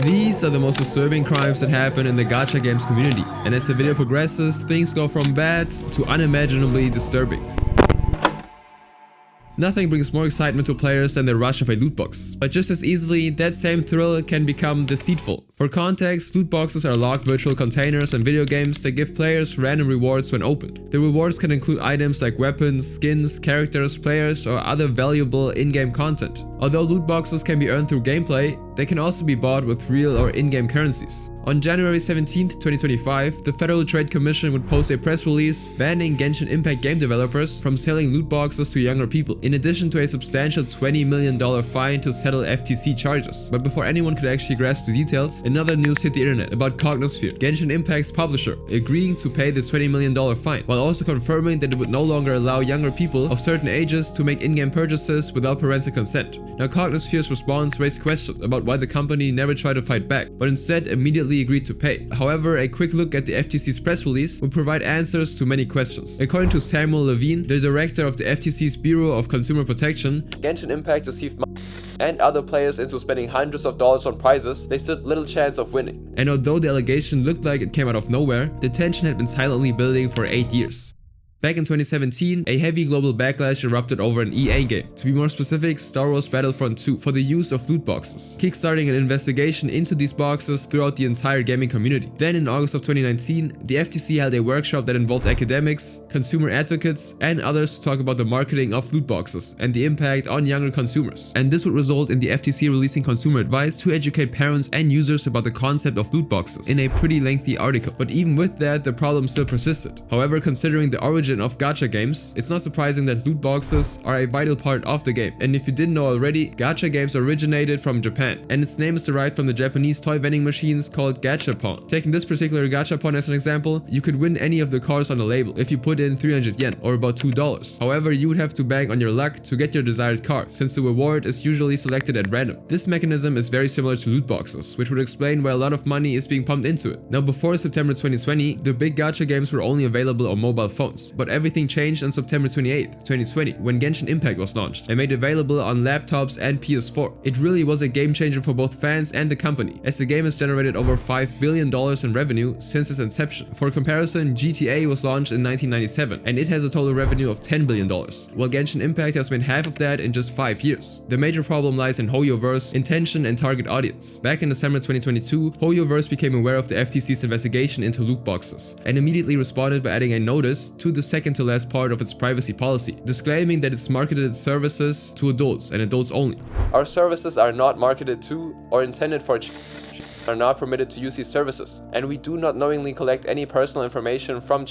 These are the most disturbing crimes that happen in the gacha games community, and as the video progresses, things go from bad to unimaginably disturbing. Nothing brings more excitement to players than the rush of a loot box, but just as easily, that same thrill can become deceitful. For context, loot boxes are locked virtual containers in video games that give players random rewards when opened. The rewards can include items like weapons, skins, characters, players, or other valuable in-game content. Although loot boxes can be earned through gameplay, they can also be bought with real or in-game currencies. On January 17, 2025, the Federal Trade Commission would post a press release banning Genshin Impact game developers from selling loot boxes to younger people, in addition to a substantial $20 million fine to settle FTC charges. But before anyone could actually grasp the details, another news hit the internet about Cognosphere, Genshin Impact's publisher, agreeing to pay the $20 million fine, while also confirming that it would no longer allow younger people of certain ages to make in-game purchases without parental consent. Now, Cognosphere's response raised questions about why the company never tried to fight back, but instead immediately agreed to pay. However, a quick look at the FTC's press release would provide answers to many questions. According to Samuel Levine, the director of the FTC's Bureau of Consumer Protection, Genshin Impact deceived and other players into spending hundreds of dollars on prizes they stood little chance of winning. And although the allegation looked like it came out of nowhere, the tension had been silently building for 8 years. Back in 2017, a heavy global backlash erupted over an EA game, to be more specific, Star Wars Battlefront 2, for the use of loot boxes, kickstarting an investigation into these boxes throughout the entire gaming community. Then in August of 2019, the FTC held a workshop that involves academics, consumer advocates, and others to talk about the marketing of loot boxes and the impact on younger consumers. And this would result in the FTC releasing consumer advice to educate parents and users about the concept of loot boxes in a pretty lengthy article. But even with that, the problem still persisted. However, considering the origin of gacha games, it's not surprising that loot boxes are a vital part of the game. And if you didn't know already, gacha games originated from Japan, and its name is derived from the Japanese toy vending machines called gachapon. Taking this particular gachapon as an example, you could win any of the cars on the label if you put in 300 yen, or about $2. However, you would have to bank on your luck to get your desired car, since the reward is usually selected at random. This mechanism is very similar to loot boxes, which would explain why a lot of money is being pumped into it. Now, before September 2020, the big gacha games were only available on mobile phones, but everything changed on September 28, 2020, when Genshin Impact was launched and made available on laptops and PS4. It really was a game changer for both fans and the company, as the game has generated over $5 billion in revenue since its inception. For comparison, GTA was launched in 1997, and it has a total revenue of $10 billion, while Genshin Impact has made half of that in just 5 years. The major problem lies in HoYoverse, intention, and target audience. Back in December 2022, HoYoverse became aware of the FTC's investigation into loot boxes, and immediately responded by adding a notice to the second to last part of its privacy policy, disclaiming that it's marketed its services to adults and adults only. Our services are not marketed to or intended for are not permitted to use these services, and we do not knowingly collect any personal information from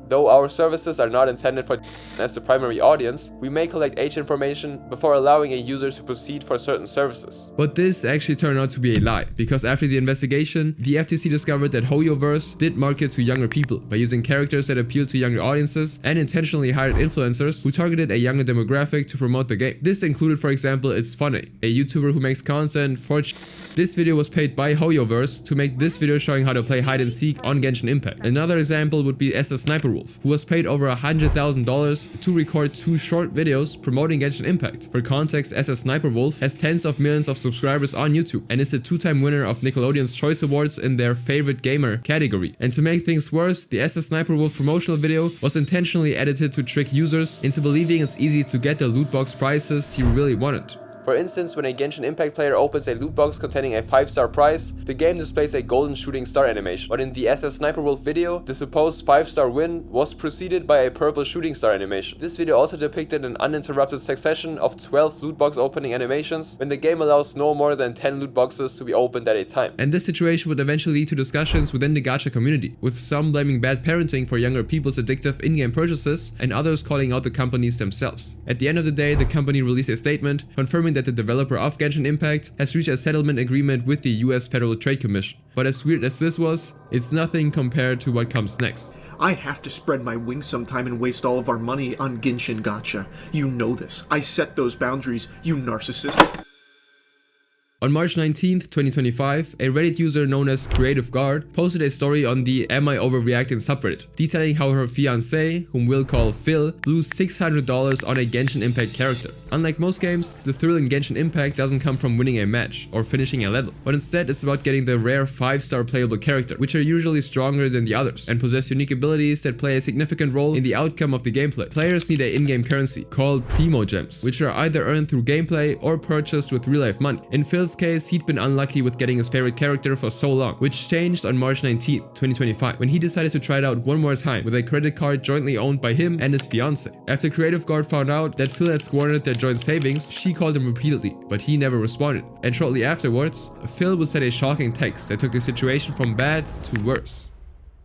Though our services are not intended for as the primary audience, we may collect age information before allowing a user to proceed for certain services. But this actually turned out to be a lie, because after the investigation, the FTC discovered that HoYoverse did market to younger people by using characters that appeal to younger audiences and intentionally hired influencers who targeted a younger demographic to promote the game. This included, for example, It's Funny, a YouTuber who makes content for This video was paid by HoYoverse to make this video showing how to play hide and seek on Genshin Impact. Another example would be SS Sniper Wolf, who was paid over $100,000 to record 2 short videos promoting Genshin Impact. For context, SS Sniper Wolf has tens of millions of subscribers on YouTube and is the 2-time winner of Nickelodeon's Choice Awards in their favorite gamer category. And to make things worse, the SS Sniper Wolf promotional video was intentionally edited to trick users into believing it's easy to get the loot box prizes you really wanted. For instance, when a Genshin Impact player opens a loot box containing a 5-star prize, the game displays a golden shooting star animation. But in the SS Sniper Wolf video, the supposed 5-star win was preceded by a purple shooting star animation. This video also depicted an uninterrupted succession of 12 loot box opening animations when the game allows no more than 10 loot boxes to be opened at a time. And this situation would eventually lead to discussions within the gacha community, with some blaming bad parenting for younger people's addictive in-game purchases and others calling out the companies themselves. At the end of the day, the company released a statement confirming that the developer of Genshin Impact has reached a settlement agreement with the US Federal Trade Commission. But as weird as this was, it's nothing compared to what comes next. I have to spread my wings sometime and waste all of our money on Genshin Gacha. You know this. I set those boundaries, you narcissist. On March 19th, 2025, a Reddit user known as Creative Guard posted a story on the Am I Overreacting subreddit, detailing how her fiancé, whom we'll call Phil, blew $600 on a Genshin Impact character. Unlike most games, the thrill in Genshin Impact doesn't come from winning a match or finishing a level, but instead it's about getting the rare 5-star playable character, which are usually stronger than the others and possess unique abilities that play a significant role in the outcome of the gameplay. Players need an in-game currency called Primo Gems, which are either earned through gameplay or purchased with real-life money. In Phil's case, he'd been unlucky with getting his favorite character for so long, which changed on March 19, 2025, when he decided to try it out one more time with a credit card jointly owned by him and his fiancée. After Creative Guard found out that Phil had squandered their joint savings, she called him repeatedly, but he never responded. And shortly afterwards, Phil would send a shocking text that took the situation from bad to worse.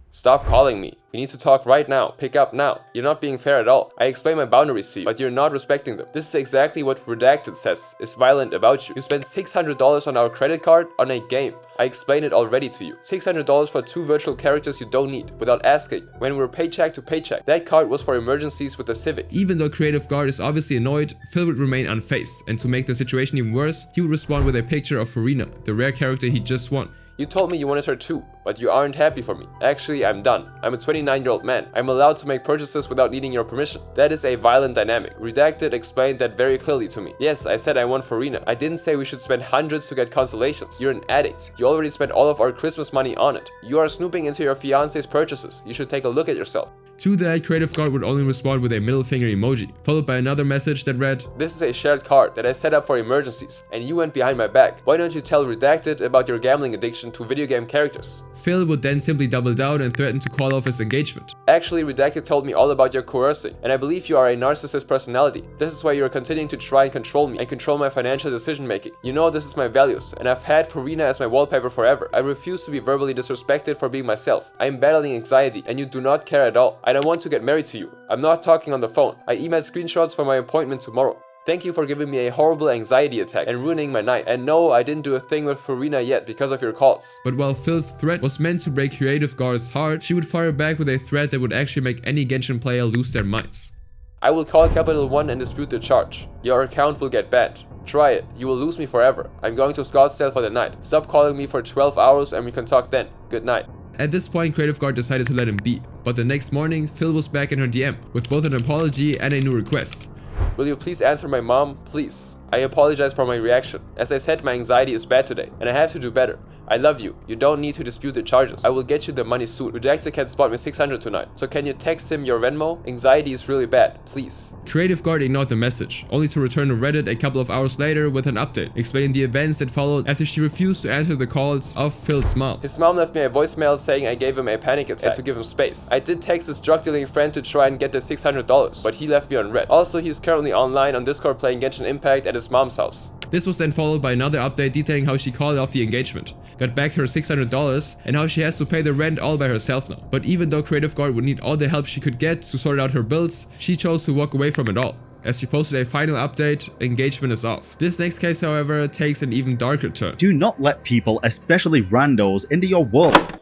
Stop calling me. We need to talk right now. Pick up now. You're not being fair at all. I explain my boundaries to you, but you're not respecting them. This is exactly what Redacted says is violent about you. You spent $600 on our credit card on a game. I explained it already to you. $600 for 2 virtual characters you don't need, without asking, when we were paycheck to paycheck. That card was for emergencies with the Civic. Even though Creative Guard is obviously annoyed, Phil would remain unfazed, and to make the situation even worse, he would respond with a picture of Farina, the rare character he just won. You told me you wanted her too, but you aren't happy for me. Actually, I'm done. I'm a 29-year-old man. I'm allowed to make purchases without needing your permission. That is a violent dynamic. Redacted explained that very clearly to me. Yes, I said I want Farina. I didn't say we should spend hundreds to get consolations. You're an addict. You already spent all of our Christmas money on it. You are snooping into your fiance's purchases. You should take a look at yourself. To that, Creative Guard would only respond with a middle finger emoji, followed by another message that read, "This is a shared card that I set up for emergencies, and you went behind my back. Why don't you tell Redacted about your gambling addiction to video game characters?" Phil would then simply double down and threaten to call off his engagement. Actually, Redacted told me all about your coercing, and I believe you are a narcissist personality. This is why you are continuing to try and control me and control my financial decision making. You know this is my values, and I've had Farina as my wallpaper forever. I refuse to be verbally disrespected for being myself. I am battling anxiety, and you do not care at all. I don't want to get married to you. I'm not talking on the phone. I emailed screenshots for my appointment tomorrow. Thank you for giving me a horrible anxiety attack and ruining my night. And no, I didn't do a thing with Farina yet because of your calls. But while Phil's threat was meant to break Creative Guard's heart, she would fire back with a threat that would actually make any Genshin player lose their minds. I will call Capital One and dispute the charge. Your account will get banned. Try it. You will lose me forever. I'm going to Scottsdale for the night. Stop calling me for 12 hours and we can talk then. Good night. At this point, Creative Guard decided to let him be, but the next morning, Phil was back in her DM, with both an apology and a new request. Will you please answer my mom? Please. I apologize for my reaction. As I said, my anxiety is bad today, and I have to do better. I love you. You don't need to dispute the charges. I will get you the money soon. Redacted can spot me 600 tonight. So can you text him your Venmo? Anxiety is really bad. Please. Creative Guard ignored the message, only to return to Reddit a couple of hours later with an update, explaining the events that followed after she refused to answer the calls of Phil's mom. His mom left me a voicemail saying I gave him a panic attack and to give him space. I did text his drug dealing friend to try and get the $600, but he left me on red. Also, he's currently online on Discord playing Genshin Impact at his mom's house. This was then followed by another update detailing how she called off the engagement, got back her $600, and how she has to pay the rent all by herself now. But even though Creative Guard would need all the help she could get to sort out her bills, she chose to walk away from it all. As she posted a final update, engagement is off. This next case, however, takes an even darker turn. Do not let people, especially randos, into your world.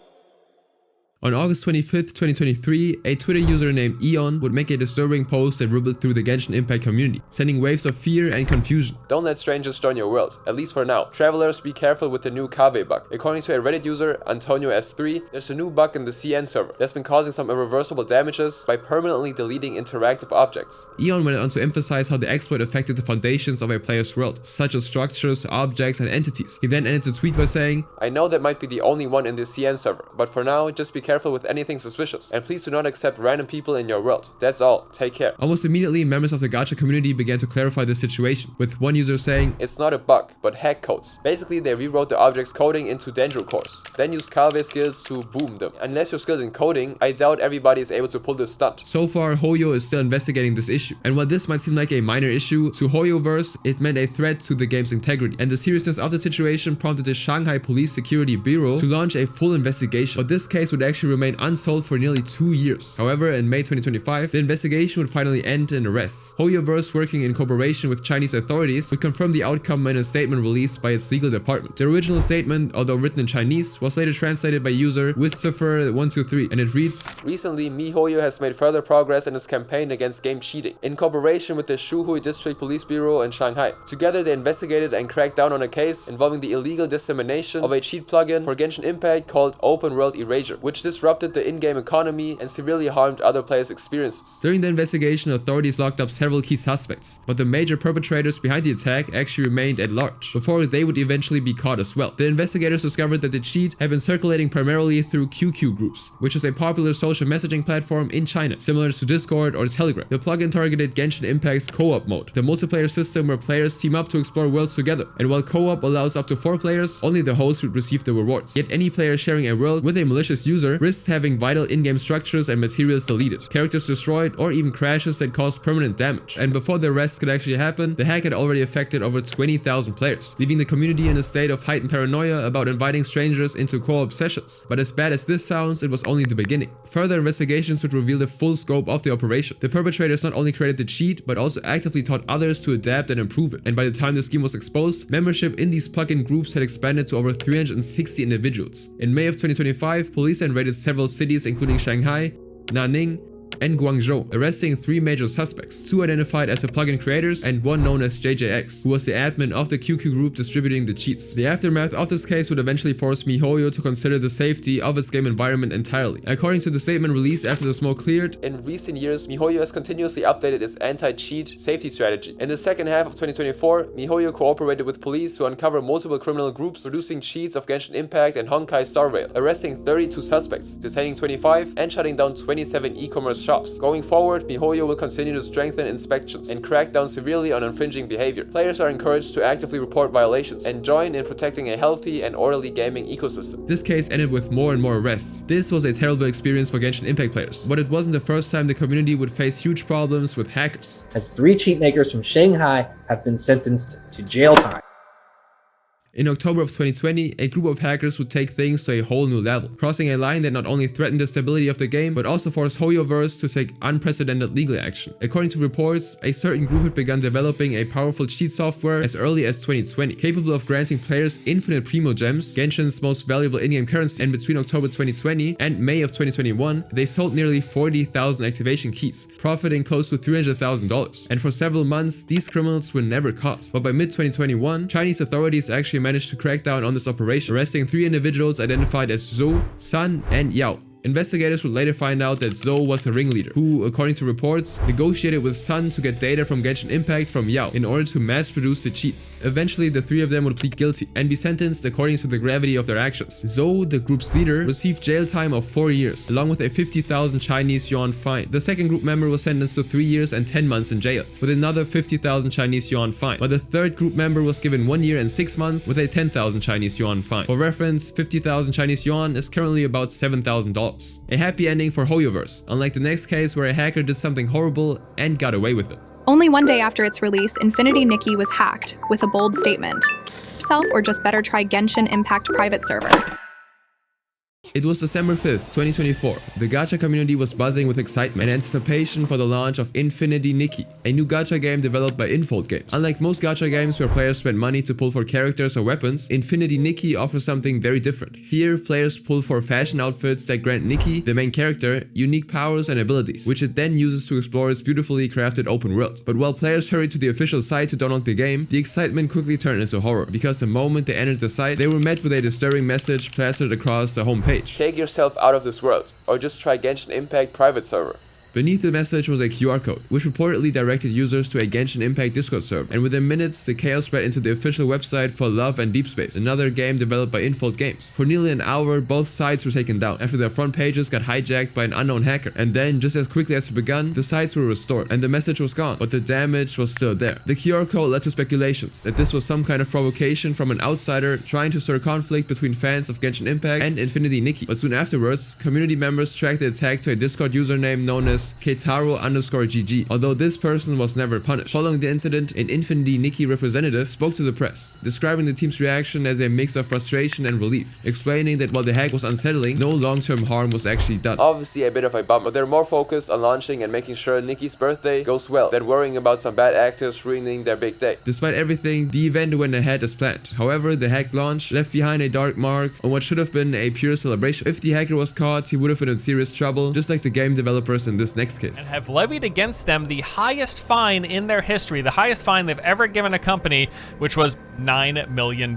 On August 25th, 2023, a Twitter user named Eon would make a disturbing post that rippled through the Genshin Impact community, sending waves of fear and confusion. Don't let strangers join your world, at least for now. Travelers, be careful with the new Kave bug. According to a Reddit user, Antonio S3, there's a new bug in the CN server that's been causing some irreversible damages by permanently deleting interactive objects. Eon went on to emphasize how the exploit affected the foundations of a player's world, such as structures, objects, and entities. He then ended the tweet by saying, I know that might be the only one in the CN server, but for now, just be careful with anything suspicious, and please do not accept random people in your world. That's all. Take care. Almost immediately, members of the Gacha community began to clarify the situation, with one user saying, it's not a bug, but hack codes. Basically, they rewrote the object's coding into Dendro cores, then used Kave skills to boom them. Unless you're skilled in coding, I doubt everybody is able to pull this stunt. So far, Hoyo is still investigating this issue, and while this might seem like a minor issue, to Hoyoverse, it meant a threat to the game's integrity, and the seriousness of the situation prompted the Shanghai Police Security Bureau to launch a full investigation. But this case would actually actually remained unsolved for nearly 2 years. However, in May 2025, the investigation would finally end in arrests. Hoyoverse, working in cooperation with Chinese authorities, would confirm the outcome in a statement released by its legal department. The original statement, although written in Chinese, was later translated by user Withsuffer123, and it reads: Recently, MiHoYo has made further progress in its campaign against game cheating, in cooperation with the Shuhui District Police Bureau in Shanghai. Together, they investigated and cracked down on a case involving the illegal dissemination of a cheat plugin for Genshin Impact called Open World Erasure, which disrupted the in-game economy and severely harmed other players' experiences. During the investigation, authorities locked up several key suspects, but the major perpetrators behind the attack actually remained at large, before they would eventually be caught as well. The investigators discovered that the cheat had been circulating primarily through QQ groups, which is a popular social messaging platform in China, similar to Discord or Telegram. The plugin targeted Genshin Impact's co-op mode, the multiplayer system where players team up to explore worlds together, and while co-op allows up to 4 players, only the host would receive the rewards. Yet any player sharing a world with a malicious user risked having vital in-game structures and materials deleted, characters destroyed, or even crashes that caused permanent damage. And before the rest could actually happen, the hack had already affected over 20,000 players, leaving the community in a state of heightened paranoia about inviting strangers into co-op sessions. But as bad as this sounds, it was only the beginning. Further investigations would reveal the full scope of the operation. The perpetrators not only created the cheat, but also actively taught others to adapt and improve it. And by the time the scheme was exposed, membership in these plugin groups had expanded to over 360 individuals. In May of 2025, police then raided several cities including Shanghai, Nanning, and Guangzhou, arresting 3 major suspects, 2 identified as the plugin creators and 1 known as JJX, who was the admin of the QQ group distributing the cheats. The aftermath of this case would eventually force MiHoYo to consider the safety of its game environment entirely. According to the statement released after the smoke cleared, in recent years, MiHoYo has continuously updated its anti-cheat safety strategy. In the second half of 2024, MiHoYo cooperated with police to uncover multiple criminal groups producing cheats of Genshin Impact and Honkai Star Rail, arresting 32 suspects, detaining 25, and shutting down 27 e-commerce shops. Going forward, MiHoYo will continue to strengthen inspections and crack down severely on infringing behavior. Players are encouraged to actively report violations and join in protecting a healthy and orderly gaming ecosystem. This case ended with more and more arrests. This was a terrible experience for Genshin Impact players, but it wasn't the first time the community would face huge problems with hackers, as 3 cheat makers from Shanghai have been sentenced to jail time. In October of 2020, a group of hackers would take things to a whole new level, crossing a line that not only threatened the stability of the game, but also forced Hoyoverse to take unprecedented legal action. According to reports, a certain group had begun developing a powerful cheat software as early as 2020, capable of granting players infinite primo gems, Genshin's most valuable in-game currency, and between October 2020 and May of 2021, they sold nearly 40,000 activation keys, profiting close to $300,000. And for several months, these criminals were never caught. But by mid-2021, Chinese authorities actually managed to crack down on this operation, arresting 3 individuals identified as Zhou, Sun, and Yao. Investigators would later find out that Zhou was a ringleader, who, according to reports, negotiated with Sun to get data from Genshin Impact from Yao in order to mass-produce the cheats. Eventually, the 3 of them would plead guilty and be sentenced according to the gravity of their actions. Zhou, the group's leader, received jail time of 4 years, along with a 50,000 Chinese yuan fine. The second group member was sentenced to 3 years and 10 months in jail, with another 50,000 Chinese yuan fine, while the third group member was given 1 year and 6 months with a 10,000 Chinese yuan fine. For reference, 50,000 Chinese yuan is currently about $7,000. A happy ending for Hoyoverse, unlike the next case where a hacker did something horrible and got away with it. Only one day after its release, Infinity Nikki was hacked with a bold statement: "Self or just better try Genshin Impact private server." It was December 5th, 2024. The gacha community was buzzing with excitement and anticipation for the launch of Infinity Nikki, a new gacha game developed by Infold Games. Unlike most gacha games where players spend money to pull for characters or weapons, Infinity Nikki offers something very different. Here, players pull for fashion outfits that grant Nikki, the main character, unique powers and abilities, which it then uses to explore its beautifully crafted open world. But while players hurried to the official site to download the game, the excitement quickly turned into horror, because the moment they entered the site, they were met with a disturbing message plastered across the homepage. Take yourself out of this world, or just try Genshin Impact private server. Beneath the message was a QR code, which reportedly directed users to a Genshin Impact Discord server, and within minutes, the chaos spread into the official website for Love and Deep Space, another game developed by Infold Games. For nearly an hour, both sites were taken down after their front pages got hijacked by an unknown hacker, and then, just as quickly as it begun, the sites were restored, and the message was gone, but the damage was still there. The QR code led to speculations that this was some kind of provocation from an outsider trying to stir conflict between fans of Genshin Impact and Infinity Nikki, but soon afterwards, community members tracked the attack to a Discord username known as was Keitaro_GG, although this person was never punished. Following the incident, an Infinity Nikki representative spoke to the press, describing the team's reaction as a mix of frustration and relief, explaining that while the hack was unsettling, no long-term harm was actually done. Obviously a bit of a bummer, but they're more focused on launching and making sure Nikki's birthday goes well than worrying about some bad actors ruining their big day. Despite everything, the event went ahead as planned. However, the hack launch left behind a dark mark on what should have been a pure celebration. If the hacker was caught, he would have been in serious trouble, just like the game developers in this next case. And have levied against them the highest fine in their history, the highest fine they've ever given a company, which was $9 million.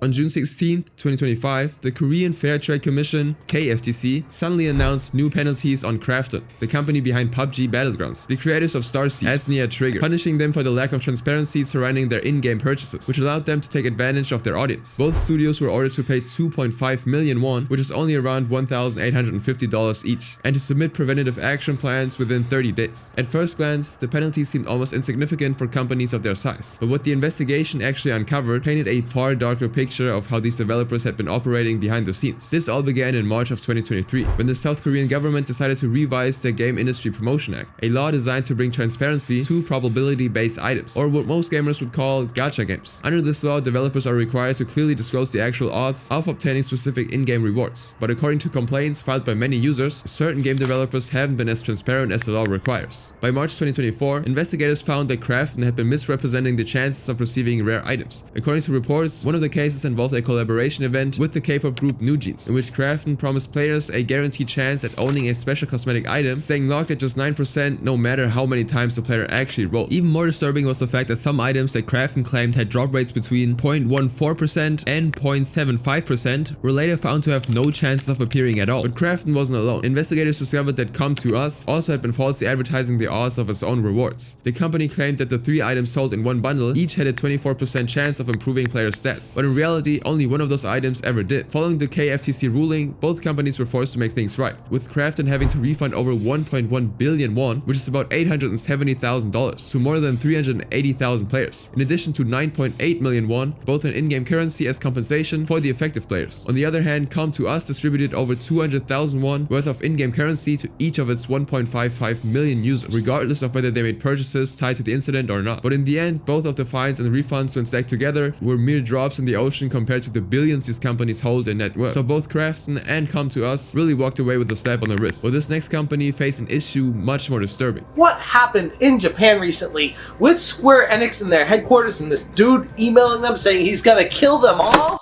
On June 16, 2025, the Korean Fair Trade Commission, KFTC, suddenly announced new penalties on Krafton, the company behind PUBG Battlegrounds, the creators of Starseed, as near Trigger, punishing them for the lack of transparency surrounding their in-game purchases, which allowed them to take advantage of their audience. Both studios were ordered to pay 2.5 million won, which is only around $1,850 each, and to submit preventative action plans within 30 days. At first glance, the penalty seemed almost insignificant for companies of their size, but what the investigation actually uncovered painted a far darker picture of how these developers had been operating behind the scenes. This all began in March of 2023, when the South Korean government decided to revise the Game Industry Promotion Act, a law designed to bring transparency to probability-based items, or what most gamers would call gacha games. Under this law, developers are required to clearly disclose the actual odds of obtaining specific in-game rewards, but according to complaints filed by many users, certain game developers haven't been as transparent as the law requires. By March 2024, investigators found that Krafton had been misrepresenting the chances of receiving rare items. According to reports, one of the cases involved a collaboration event with the K-pop group NewJeans, in which Krafton promised players a guaranteed chance at owning a special cosmetic item, staying locked at just 9% no matter how many times the player actually rolled. Even more disturbing was the fact that some items that Krafton claimed had drop rates between 0.14% and 0.75% were later found to have no chances of appearing at all. But Krafton wasn't alone. Investigators discovered that Come To Us also had been falsely advertising the odds of its own rewards. The company claimed that the 3 items sold in one bundle each had a 24% chance of improving player stats, but in reality, only one of those items ever did. Following the KFTC ruling, both companies were forced to make things right, with Krafton having to refund over 1.1 billion won, which is about $870,000, to more than 380,000 players, in addition to 9.8 million won, both in in-game currency as compensation for the affected players. On the other hand, Come To Us distributed over 200,000 won worth of in-game currency to each of its 1.55 million users, regardless of whether they made purchases tied to the incident or not. But in the end, both of the fines and refunds, when stacked together, were mere drops in the ocean compared to the billions these companies hold in net worth. So both Krafton and Come To Us really walked away with a slap on the wrist, while this next company faced an issue much more disturbing. What happened in Japan recently with Square Enix in their headquarters and this dude emailing them saying he's gonna kill them all?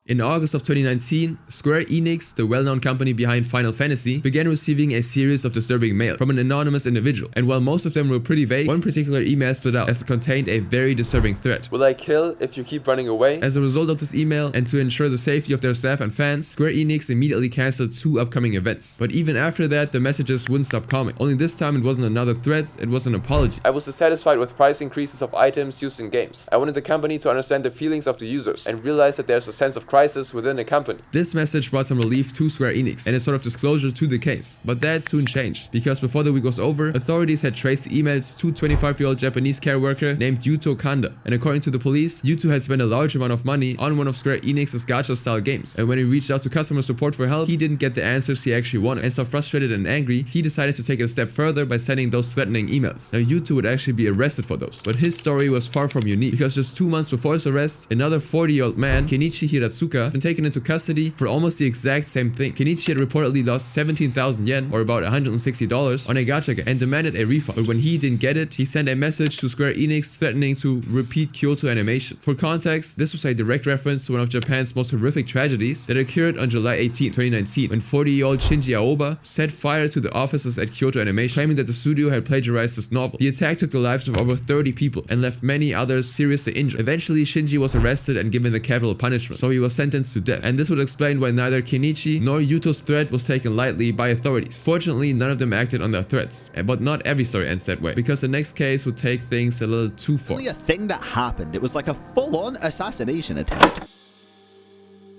In August of 2019, Square Enix, the well-known company behind Final Fantasy, began receiving a series of disturbing mail from an anonymous individual, and while most of them were pretty vague, one particular email stood out as it contained a very disturbing threat. Will I kill if you keep running away? As a result of this email, and to ensure the safety of their staff and fans, Square Enix immediately cancelled 2 upcoming events. But even after that, the messages wouldn't stop coming. Only this time it wasn't another threat, it was an apology. I was dissatisfied with price increases of items used in games. I wanted the company to understand the feelings of the users and realize that there's a sense of crisis within the company. This message brought some relief to Square Enix and a sort of disclosure to the case, but that soon changed, because before the week was over, authorities had traced the emails to 25-year-old Japanese care worker named Yuto Kanda, and according to the police, Yuto had spent a large amount of money on one of Square Enix's gacha-style games, and when he reached out to customer support for help, he didn't get the answers he actually wanted, and so frustrated and angry, he decided to take it a step further by sending those threatening emails. Now Yuto would actually be arrested for those, but his story was far from unique, because just 2 months before his arrest, another 40-year-old man, Kenichi Hiratsuka, had been taken into custody for almost the exact same thing. Kenichi had reportedly lost 17,000 yen, or about $160, on a gacha game and demanded a refund, but when he didn't get it, he sent a message to Square Enix threatening to repeat Kyoto animation. For context, this was a direct reference to one of Japan's most horrific tragedies that occurred on July 18, 2019, when 40-year-old Shinji Aoba set fire to the offices at Kyoto Animation, claiming that the studio had plagiarized his novel. The attack took the lives of over 30 people and left many others seriously injured. Eventually, Shinji was arrested and given the capital punishment, so he was sentenced to death, and this would explain why neither Kenichi nor Yuto's threat was taken lightly by authorities. Fortunately, none of them acted on their threats, but not every story ends that way, because the next case would take things a little too far. A thing that happened. It was like a full-on assassination attempt.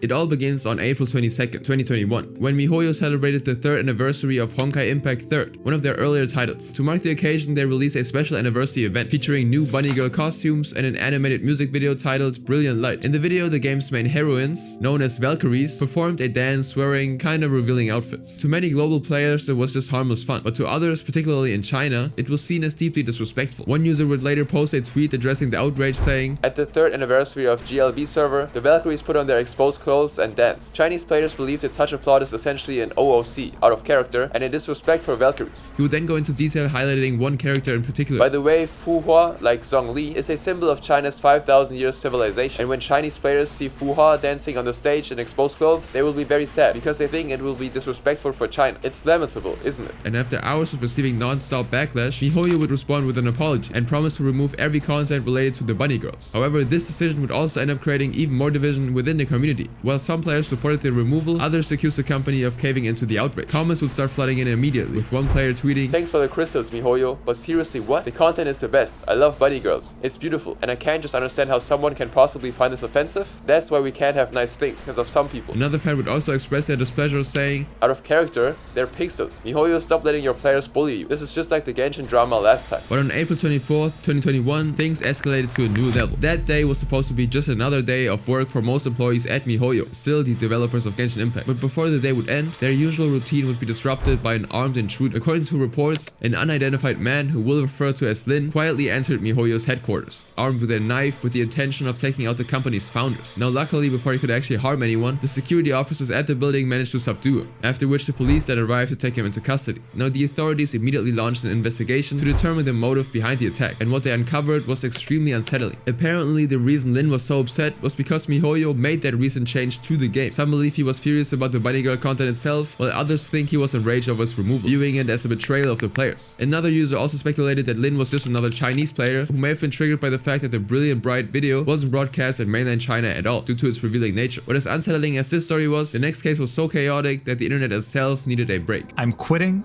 It all begins on April 22nd, 2021, when MiHoYo celebrated the 3rd anniversary of Honkai Impact 3rd, one of their earlier titles. To mark the occasion, they released a special anniversary event featuring new bunny girl costumes and an animated music video titled Brilliant Light. In the video, the game's main heroines, known as Valkyries, performed a dance wearing kinda revealing outfits. To many global players, it was just harmless fun, but to others, particularly in China, it was seen as deeply disrespectful. One user would later post a tweet addressing the outrage saying, "At the 3rd anniversary of GLB server, the Valkyries put on their exposed clothes and danced. Chinese players believe that such a plot is essentially an OOC, out of character, and a disrespect for Valkyries." He would then go into detail highlighting one character in particular. By the way, Fuhua, like Zhongli, is a symbol of China's 5,000 years civilization, and when Chinese players see Fuhua dancing on the stage in exposed clothes, they will be very sad, because they think it will be disrespectful for China. It's lamentable, isn't it? And after hours of receiving non-stop backlash, MiHoYo would respond with an apology and promise to remove every content related to the bunny girls. However, this decision would also end up creating even more division within the community. While some players supported the removal, others accused the company of caving into the outrage. Comments would start flooding in immediately, with one player tweeting, "Thanks for the crystals, MiHoYo, but seriously, what? The content is the best. I love bunny girls. It's beautiful, and I can't just understand how someone can possibly find this offensive. That's why we can't have nice things, because of some people." Another fan would also express their displeasure, saying, "Out of character, they're pixels. MiHoYo, stop letting your players bully you. This is just like the Genshin drama last time." But on April 24th, 2021, things escalated to a new level. That day was supposed to be just another day of work for most employees at MiHoYo, still the developers of Genshin Impact. But before the day would end, their usual routine would be disrupted by an armed intruder. According to reports, an unidentified man, who we'll refer to as Lin, quietly entered MiHoYo's headquarters, armed with a knife with the intention of taking out the company's founders. Now luckily, before he could actually harm anyone, the security officers at the building managed to subdue him, after which the police then arrived to take him into custody. Now the authorities immediately launched an investigation to determine the motive behind the attack, and what they uncovered was extremely unsettling. Apparently, the reason Lin was so upset was because MiHoYo made that recent change to the game. Some believe he was furious about the bunny girl content itself, while others think he was enraged over its removal, viewing it as a betrayal of the players. Another user also speculated that Lin was just another Chinese player who may have been triggered by the fact that the Brilliant Bright video wasn't broadcast in mainland China at all, due to its revealing nature. But as unsettling as this story was, the next case was so chaotic that the internet itself needed a break. I'm quitting.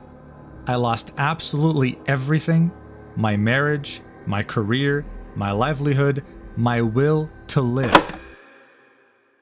I lost absolutely everything. My marriage, my career, my livelihood, my will to live.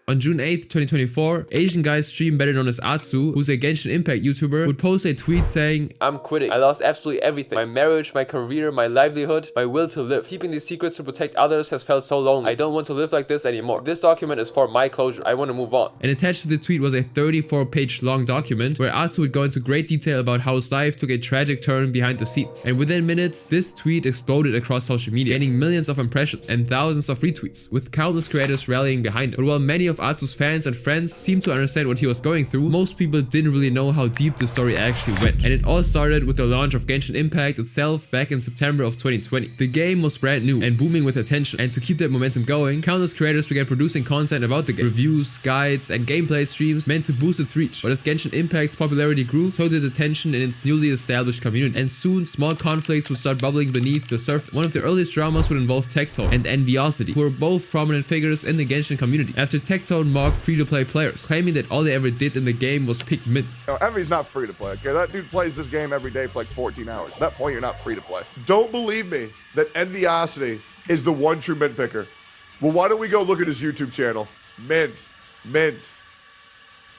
On June 8th, 2024, Asian guy stream better known as Atsu, who's a Genshin Impact YouTuber, would post a tweet saying, "I'm quitting. I lost absolutely everything. My marriage, my career, my livelihood, my will to live. Keeping these secrets to protect others has felt so lonely. I don't want to live like this anymore. This document is for my closure. I want to move on." And attached to the tweet was a 34-page long document where Atsu would go into great detail about how his life took a tragic turn behind the scenes. And within minutes, this tweet exploded across social media, gaining millions of impressions and thousands of retweets, with countless creators rallying behind it. But while many of Atsu's fans and friends seemed to understand what he was going through, most people didn't really know how deep the story actually went. And it all started with the launch of Genshin Impact itself back in September of 2020. The game was brand new and booming with attention, and to keep that momentum going, countless creators began producing content about the game. Reviews, guides, and gameplay streams meant to boost its reach. But as Genshin Impact's popularity grew, so did the tension in its newly established community. And soon, small conflicts would start bubbling beneath the surface. One of the earliest dramas would involve Tectone and Enviosity, who were both prominent figures in the Genshin community, after Tectone mocked free-to-play players, claiming that all they ever did in the game was pick mints. No, Envy's not free to play, okay? That dude plays this game every day for like 14 hours. At that point, you're not free to play. Don't believe me that Enviosity is the one true mint picker. Well, why don't we go look at his YouTube channel? Mint, mint,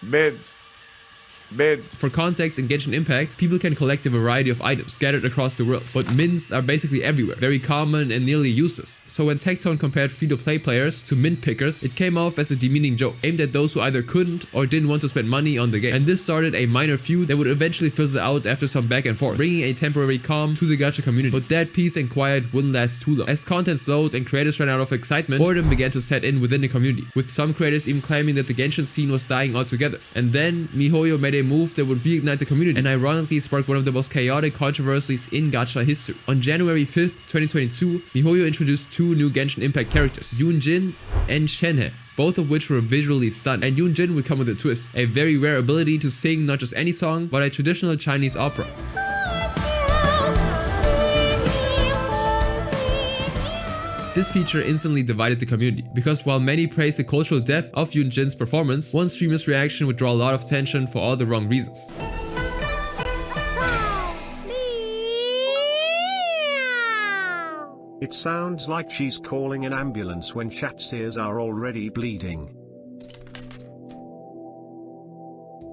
mint. For context, in Genshin Impact, people can collect a variety of items scattered across the world, but mints are basically everywhere, very common and nearly useless. So when Tectone compared free-to-play players to mint pickers, it came off as a demeaning joke, aimed at those who either couldn't or didn't want to spend money on the game. And this started a minor feud that would eventually fizzle out after some back and forth, bringing a temporary calm to the gacha community. But that peace and quiet wouldn't last too long. As content slowed and creators ran out of excitement, boredom began to set in within the community, with some creators even claiming that the Genshin scene was dying altogether. And then MiHoYo made a move that would reignite the community, and ironically sparked one of the most chaotic controversies in gacha history. On January 5th, 2022, MiHoYo introduced two new Genshin Impact characters, Yoonjin and Shenhe, both of which were visually stunning. And Yoonjin would come with a twist, a very rare ability to sing not just any song, but a traditional Chinese opera. This feature instantly divided the community, because while many praised the cultural depth of Yoonjin's performance, one streamer's reaction would draw a lot of attention for all the wrong reasons. It sounds like she's calling an ambulance when chat's ears are already bleeding.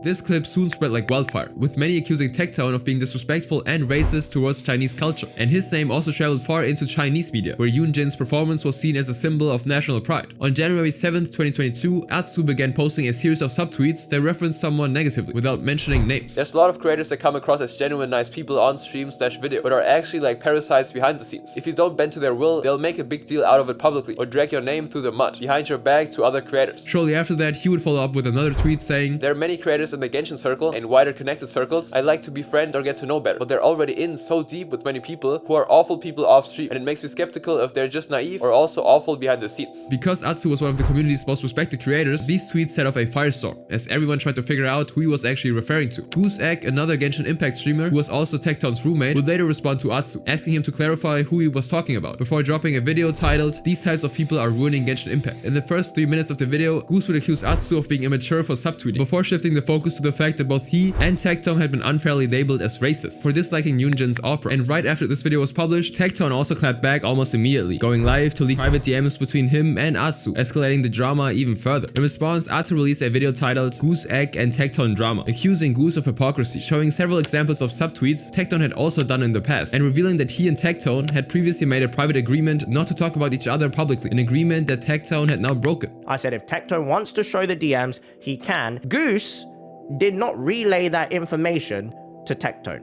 This clip soon spread like wildfire, with many accusing Tecton of being disrespectful and racist towards Chinese culture. And his name also traveled far into Chinese media, where Yoonjin's performance was seen as a symbol of national pride. On January 7th, 2022, Atsu began posting a series of subtweets that referenced someone negatively, without mentioning names. There's a lot of creators that come across as genuine nice people on stream/video, but are actually like parasites behind the scenes. If you don't bend to their will, they'll make a big deal out of it publicly, or drag your name through the mud, behind your back to other creators. Shortly after that, he would follow up with another tweet saying, "There are many creators in the Genshin circle and wider connected circles I'd like to befriend or get to know better, but they're already in so deep with many people who are awful people off stream, and it makes me skeptical if they're just naive or also awful behind the scenes." Because Atsu was one of the community's most respected creators, these tweets set off a firestorm, as everyone tried to figure out who he was actually referring to. Goose Egg, another Genshin Impact streamer who was also Tecton's roommate, would later respond to Atsu, asking him to clarify who he was talking about, before dropping a video titled, "These types of people are ruining Genshin Impact." In the first 3 minutes of the video, Goose would accuse Atsu of being immature for subtweeting, before shifting the focus to the fact that both he and Tecton had been unfairly labeled as racist for disliking Yoonjin's opera. And right after this video was published, Tecton also clapped back almost immediately, going live to leak private DMs between him and Atsu, escalating the drama even further. In response, Atsu released a video titled "Goose Egg and Tecton Drama," accusing Goose of hypocrisy, showing several examples of subtweets Tecton had also done in the past, and revealing that he and Tecton had previously made a private agreement not to talk about each other publicly, an agreement that Tecton had now broken. I said if Tecton wants to show the DMs, he can. Goose did not relay that information to Tecton.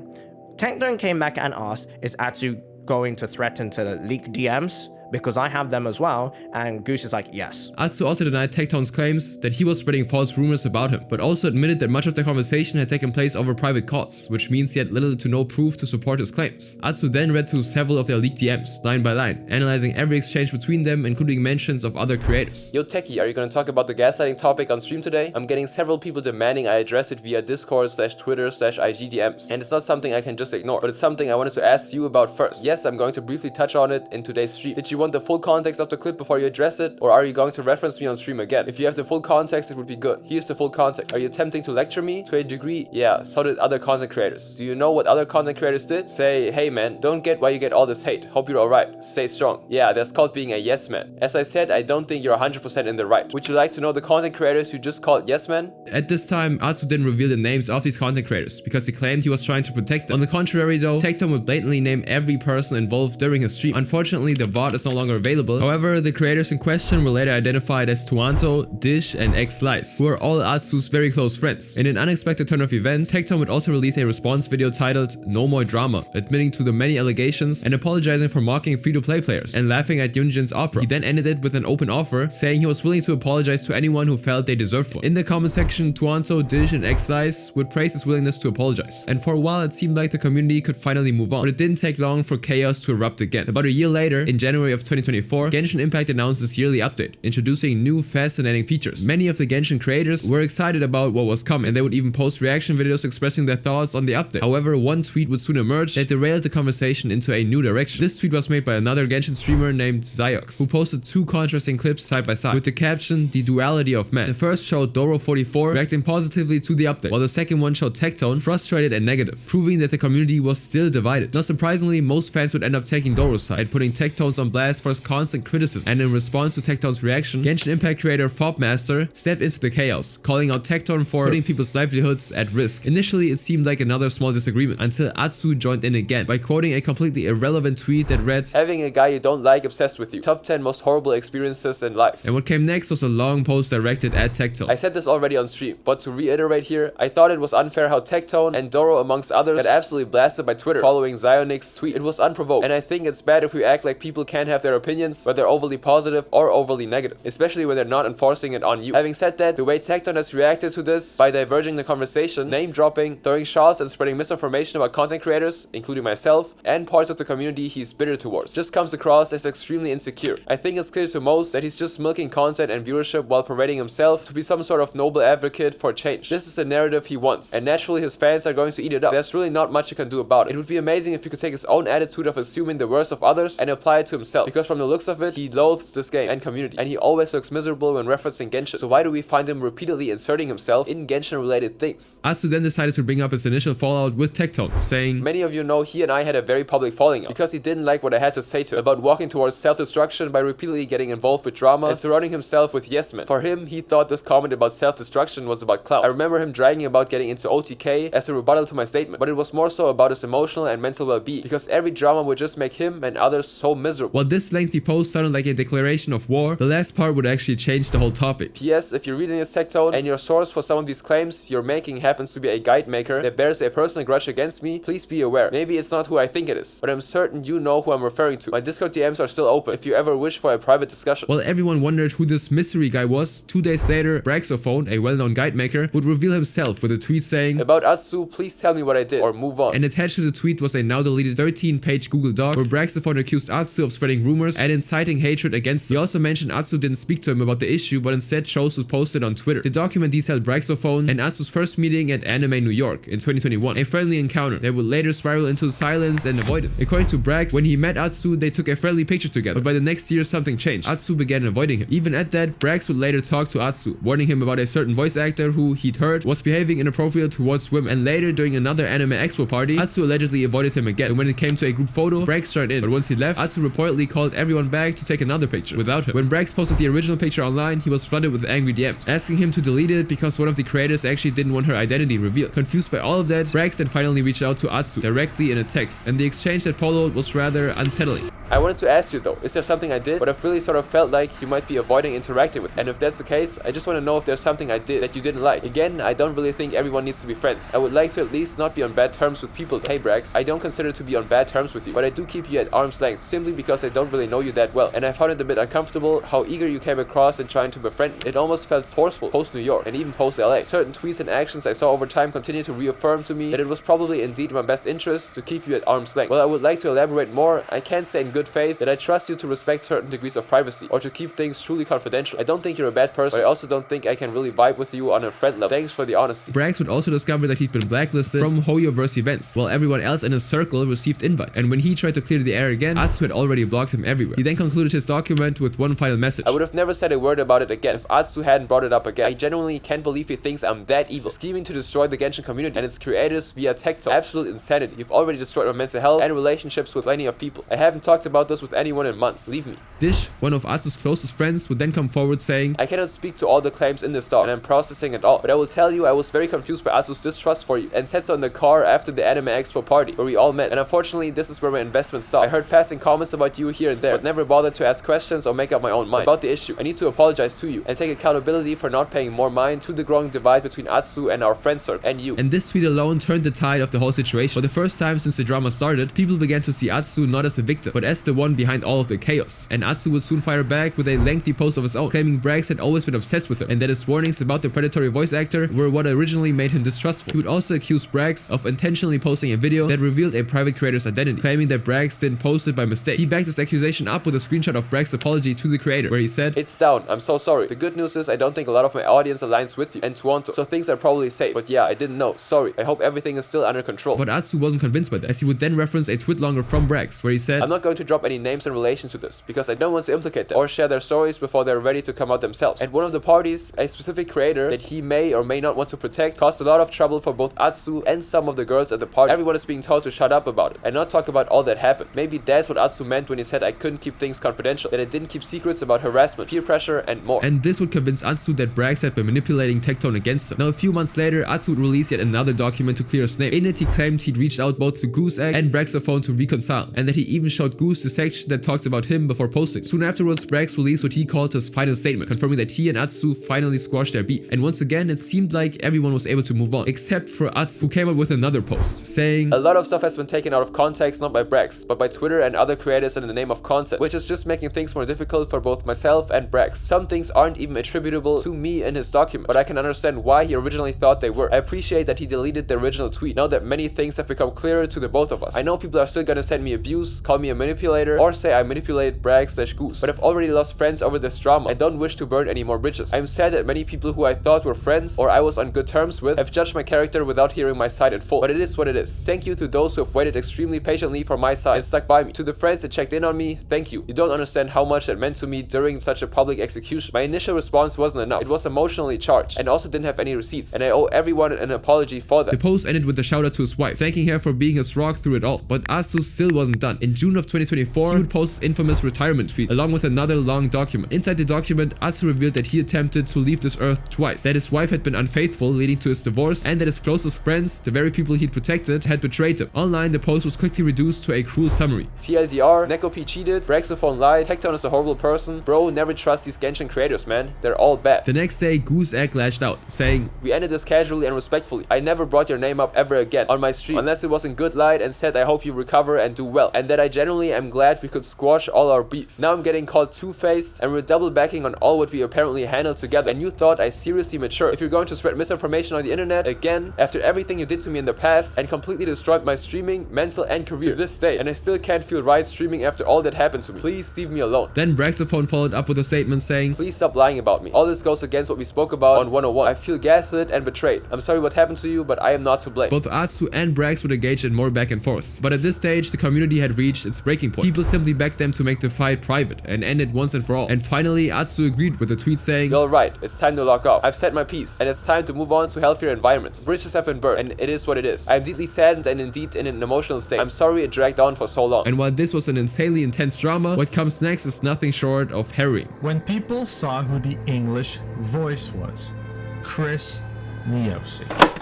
Tecton came back and asked, is Atsu going to threaten to leak DMs? Because I have them as well, and Goose is like, yes. Atsu also denied Tecton's claims that he was spreading false rumors about him, but also admitted that much of the conversation had taken place over private calls, which means he had little to no proof to support his claims. Atsu then read through several of their leaked DMs, line by line, analyzing every exchange between them, including mentions of other creators. "Yo Techie, are you gonna talk about the gaslighting topic on stream today? I'm getting several people demanding I address it via Discord/Twitter/IG DMs, and it's not something I can just ignore, but it's something I wanted to ask you about first. Yes, I'm going to briefly touch on it in today's stream. Did you want the full context of the clip before you address it, or are you going to reference me on stream again? If you have the full context, it would be good. Here's the full context. Are you attempting to lecture me? To a degree, yeah, so did other content creators. Do you know what other content creators did? Say, hey man, don't get why you get all this hate. Hope you're alright. Stay strong. Yeah, that's called being a yes man. As I said, I don't think you're 100% in the right. Would you like to know the content creators you just called yes men?" At this time, Atsu didn't reveal the names of these content creators, because he claimed he was trying to protect them. On the contrary though, Tecton would blatantly name every person involved during his stream. Unfortunately, the VOD is no longer available. However, the creators in question were later identified as Tuanto, Dish, and X-Slice, who are all Atsu's very close friends. In an unexpected turn of events, Tecton would also release a response video titled "No More Drama," admitting to the many allegations and apologizing for mocking free-to-play players and laughing at Yoonjin's opera. He then ended it with an open offer, saying he was willing to apologize to anyone who felt they deserved one. In the comment section, Tuanto, Dish, and X-Slice would praise his willingness to apologize. And for a while, it seemed like the community could finally move on, but it didn't take long for chaos to erupt again. About a year later, in January of 2024, Genshin Impact announced this yearly update, introducing new fascinating features. Many of the Genshin creators were excited about what was coming, and they would even post reaction videos expressing their thoughts on the update. However, one tweet would soon emerge that derailed the conversation into a new direction. This tweet was made by another Genshin streamer named Zyox, who posted two contrasting clips side by side, with the caption, "The Duality of Man." The first showed Doro44 reacting positively to the update, while the second one showed Tecton frustrated and negative, proving that the community was still divided. Not surprisingly, most fans would end up taking Doro's side, putting Tecton's on blast for his constant criticism, and in response to Tecton's reaction, Genshin Impact creator Fobmaster stepped into the chaos, calling out Tecton for putting people's livelihoods at risk. Initially, it seemed like another small disagreement, until Atsu joined in again by quoting a completely irrelevant tweet that read, "Having a guy you don't like obsessed with you. Top 10 most horrible experiences in life." And what came next was a long post directed at Tecton. "I said this already on stream, but to reiterate here, I thought it was unfair how Tecton and Doro amongst others got absolutely blasted by Twitter following Zionic's tweet. It was unprovoked, and I think it's bad if we act like people can't have their opinions, whether overly positive or overly negative, especially when they're not enforcing it on you. Having said that, the way Tecton has reacted to this by diverging the conversation, name dropping, throwing shots, and spreading misinformation about content creators, including myself, and parts of the community he's bitter towards, just comes across as extremely insecure. I think it's clear to most that he's just milking content and viewership while parading himself to be some sort of noble advocate for change. This is the narrative he wants, and naturally his fans are going to eat it up. There's really not much you can do about it. It would be amazing if he could take his own attitude of assuming the worst of others and apply it to himself, because from the looks of it, he loathes this game and community, and he always looks miserable when referencing Genshin. So why do we find him repeatedly inserting himself in Genshin-related things? Atsu then decided to bring up his initial fallout with Tectone, saying, Many of you know he and I had a very public falling out because he didn't like what I had to say to him about walking towards self-destruction by repeatedly getting involved with drama and surrounding himself with yes men. For him, he thought this comment about self-destruction was about clout. I remember him dragging about getting into OTK as a rebuttal to my statement, but it was more so about his emotional and mental well-being, because every drama would just make him and others so miserable. While this lengthy post sounded like a declaration of war, the last part would actually change the whole topic. P.S. If you're reading this Tectone and your source for some of these claims you're making happens to be a guide maker that bears a personal grudge against me, please be aware. Maybe it's not who I think it is, but I'm certain you know who I'm referring to. My Discord DMs are still open if you ever wish for a private discussion. While everyone wondered who this mystery guy was, 2 days later, Braxophone, a well-known guide maker, would reveal himself with a tweet saying, About Atsu, please tell me what I did, or move on. And attached to the tweet was a now deleted 13-page Google Doc where Braxophone accused Atsu of spreading rumors and inciting hatred against him. He also mentioned Atsu didn't speak to him about the issue, but instead chose to post it on Twitter. The document detailed Braxophone and Atsu's first meeting at Anime New York in 2021, a friendly encounter that would later spiral into silence and avoidance. According to Brax, when he met Atsu, they took a friendly picture together, but by the next year something changed. Atsu began avoiding him. Even at that, Brax would later talk to Atsu, warning him about a certain voice actor who he'd heard was behaving inappropriate towards women. And later, during another Anime Expo party, Atsu allegedly avoided him again, and when it came to a group photo, Brax joined in, but once he left, Atsu reportedly called everyone back to take another picture without him. When Brax posted the original picture online, he was flooded with angry DMs, asking him to delete it because one of the creators actually didn't want her identity revealed. Confused by all of that, Brax then finally reached out to Atsu directly in a text, and the exchange that followed was rather unsettling. I wanted to ask you though, is there something I did but I've really sort of felt like you might be avoiding interacting with? And if that's the case, I just want to know if there's something I did that you didn't like. Again, I don't really think everyone needs to be friends. I would like to at least not be on bad terms with people though. Hey Brax, I don't consider to be on bad terms with you, but I do keep you at arm's length simply because I don't really know you that well, and I found it a bit uncomfortable how eager you came across in trying to befriend me. It almost felt forceful post New York and even post LA. Certain tweets and actions I saw over time continue to reaffirm to me that it was probably indeed in my best interest to keep you at arm's length. Well, I would like to elaborate more. I can't say in good faith that I trust you to respect certain degrees of privacy or to keep things truly confidential. I don't think you're a bad person, but I also don't think I can really vibe with you on a friend level. Thanks for the honesty. Brax would also discover that he'd been blacklisted from Hoyoverse events, while everyone else in his circle received invites. And when he tried to clear the air again, Atsu had already blocked him everywhere. He then concluded his document with one final message. I would have never said a word about it again if Atsu hadn't brought it up again. I genuinely can't believe he thinks I'm that evil, scheming to destroy the Genshin community and its creators via Tectone. Absolute insanity. You've already destroyed my mental health and relationships with plenty of people. I haven't talked about this with anyone in months. Leave me. Dish, one of Atsu's closest friends, would then come forward saying, I cannot speak to all the claims in this doc, and I'm processing it all, but I will tell you I was very confused by Atsu's distrust for you, and said so in the car after the Anime Expo party, where we all met, and unfortunately this is where my investment stopped. I heard passing comments about you here and there, but never bothered to ask questions or make up my own mind about the issue. I need to apologize to you, and take accountability for not paying more mind to the growing divide between Atsu and our friend circle, and you. And this tweet alone turned the tide of the whole situation. For the first time since the drama started, people began to see Atsu not as a victim, but as the one behind all of the chaos. And Atsu would soon fire back with a lengthy post of his own, claiming Brax had always been obsessed with him, and that his warnings about the predatory voice actor were what originally made him distrustful. He would also accuse Brax of intentionally posting a video that revealed a private creator's identity, claiming that Brax didn't post it by mistake. He backed this accusation up with a screenshot of Brax's apology to the creator, where he said, It's down, I'm so sorry. The good news is I don't think a lot of my audience aligns with you and Toronto, so things are probably safe. But yeah, I didn't know. Sorry. I hope everything is still under control. But Atsu wasn't convinced by that, as he would then reference a tweet longer from Brax, where he said, I'm not going to drop any names in relation to this, because I don't want to implicate them or share their stories before they're ready to come out themselves. At one of the parties, a specific creator that he may or may not want to protect caused a lot of trouble for both Atsu and some of the girls at the party. Everyone is being told to shut up about it and not talk about all that happened. Maybe that's what Atsu meant when he said I couldn't keep things confidential, that I didn't keep secrets about harassment, peer pressure, and more. And this would convince Atsu that Brax had been manipulating Tectone against him. Now, a few months later, Atsu would release yet another document to clear his name. In it, he claimed he'd reached out both to Goose Egg and Braxophone to reconcile, and that he even showed Goose the section that talked about him before posting. Soon afterwards, Brax released what he called his final statement, confirming that he and Atsu finally squashed their beef. And once again, it seemed like everyone was able to move on, except for Atsu, who came up with another post, saying, A lot of stuff has been taken out of context, not by Brax, but by Twitter and other creators in the name of content, which is just making things more difficult for both myself and Brax. Some things aren't even attributable to me in his document, but I can understand why he originally thought they were. I appreciate that he deleted the original tweet, now that many things have become clearer to the both of us. I know people are still gonna send me abuse, call me a manipulator, manipulator, or say I manipulate Bragg/Goose. But I've already lost friends over this drama and don't wish to burn any more bridges. I'm sad that many people who I thought were friends or I was on good terms with have judged my character without hearing my side in full. But it is what it is. Thank you to those who have waited extremely patiently for my side and stuck by me. To the friends that checked in on me, thank you. You don't understand how much that meant to me during such a public execution. My initial response wasn't enough. It was emotionally charged and also didn't have any receipts, and I owe everyone an apology for that. The post ended with a shout out to his wife, thanking her for being his rock through it all. But Atsu still wasn't done. In June of 2024, he would post his infamous retirement tweet along with another long document. Inside the document, Atsu revealed that he attempted to leave this earth twice, that his wife had been unfaithful leading to his divorce, and that his closest friends, the very people he'd protected, had betrayed him. Online, the post was quickly reduced to a cruel summary. TLDR, Nekopi cheated, Braxophone lied, Tecton is a horrible person, bro, never trust these Genshin creators, man. They're all bad. The next day, Goose Egg lashed out, saying, we ended this casually and respectfully. I never brought your name up ever again on my stream, unless it was in good light, and said I hope you recover and do well, and that I genuinely am glad we could squash all our beef. Now I'm getting called two-faced, and we're double backing on all what we apparently handled together, and you thought I seriously matured. If you're going to spread misinformation on the internet again, after everything you did to me in the past, and completely destroyed my streaming, mental, and career to this day, and I still can't feel right streaming after all that happened to me, please leave me alone. Then Braxophone followed up with a statement saying, please stop lying about me. All this goes against what we spoke about on 101. I feel gaslit and betrayed. I'm sorry what happened to you, but I am not to blame. Both Atsu and Brax would engage in more back and forth. But at this stage, the community had reached its breaking point. People simply begged them to make the fight private and end it once and for all. And finally, Atsu agreed with a tweet saying, you're right, it's time to lock off. I've said my piece, and it's time to move on to healthier environments. Bridges have been burned, and it is what it is. I am deeply saddened and indeed in an emotional state. I'm sorry it dragged on for so long. And while this was an insanely intense drama, what comes next is nothing short of harrowing. When people saw who the English voice was, Chris Niosi.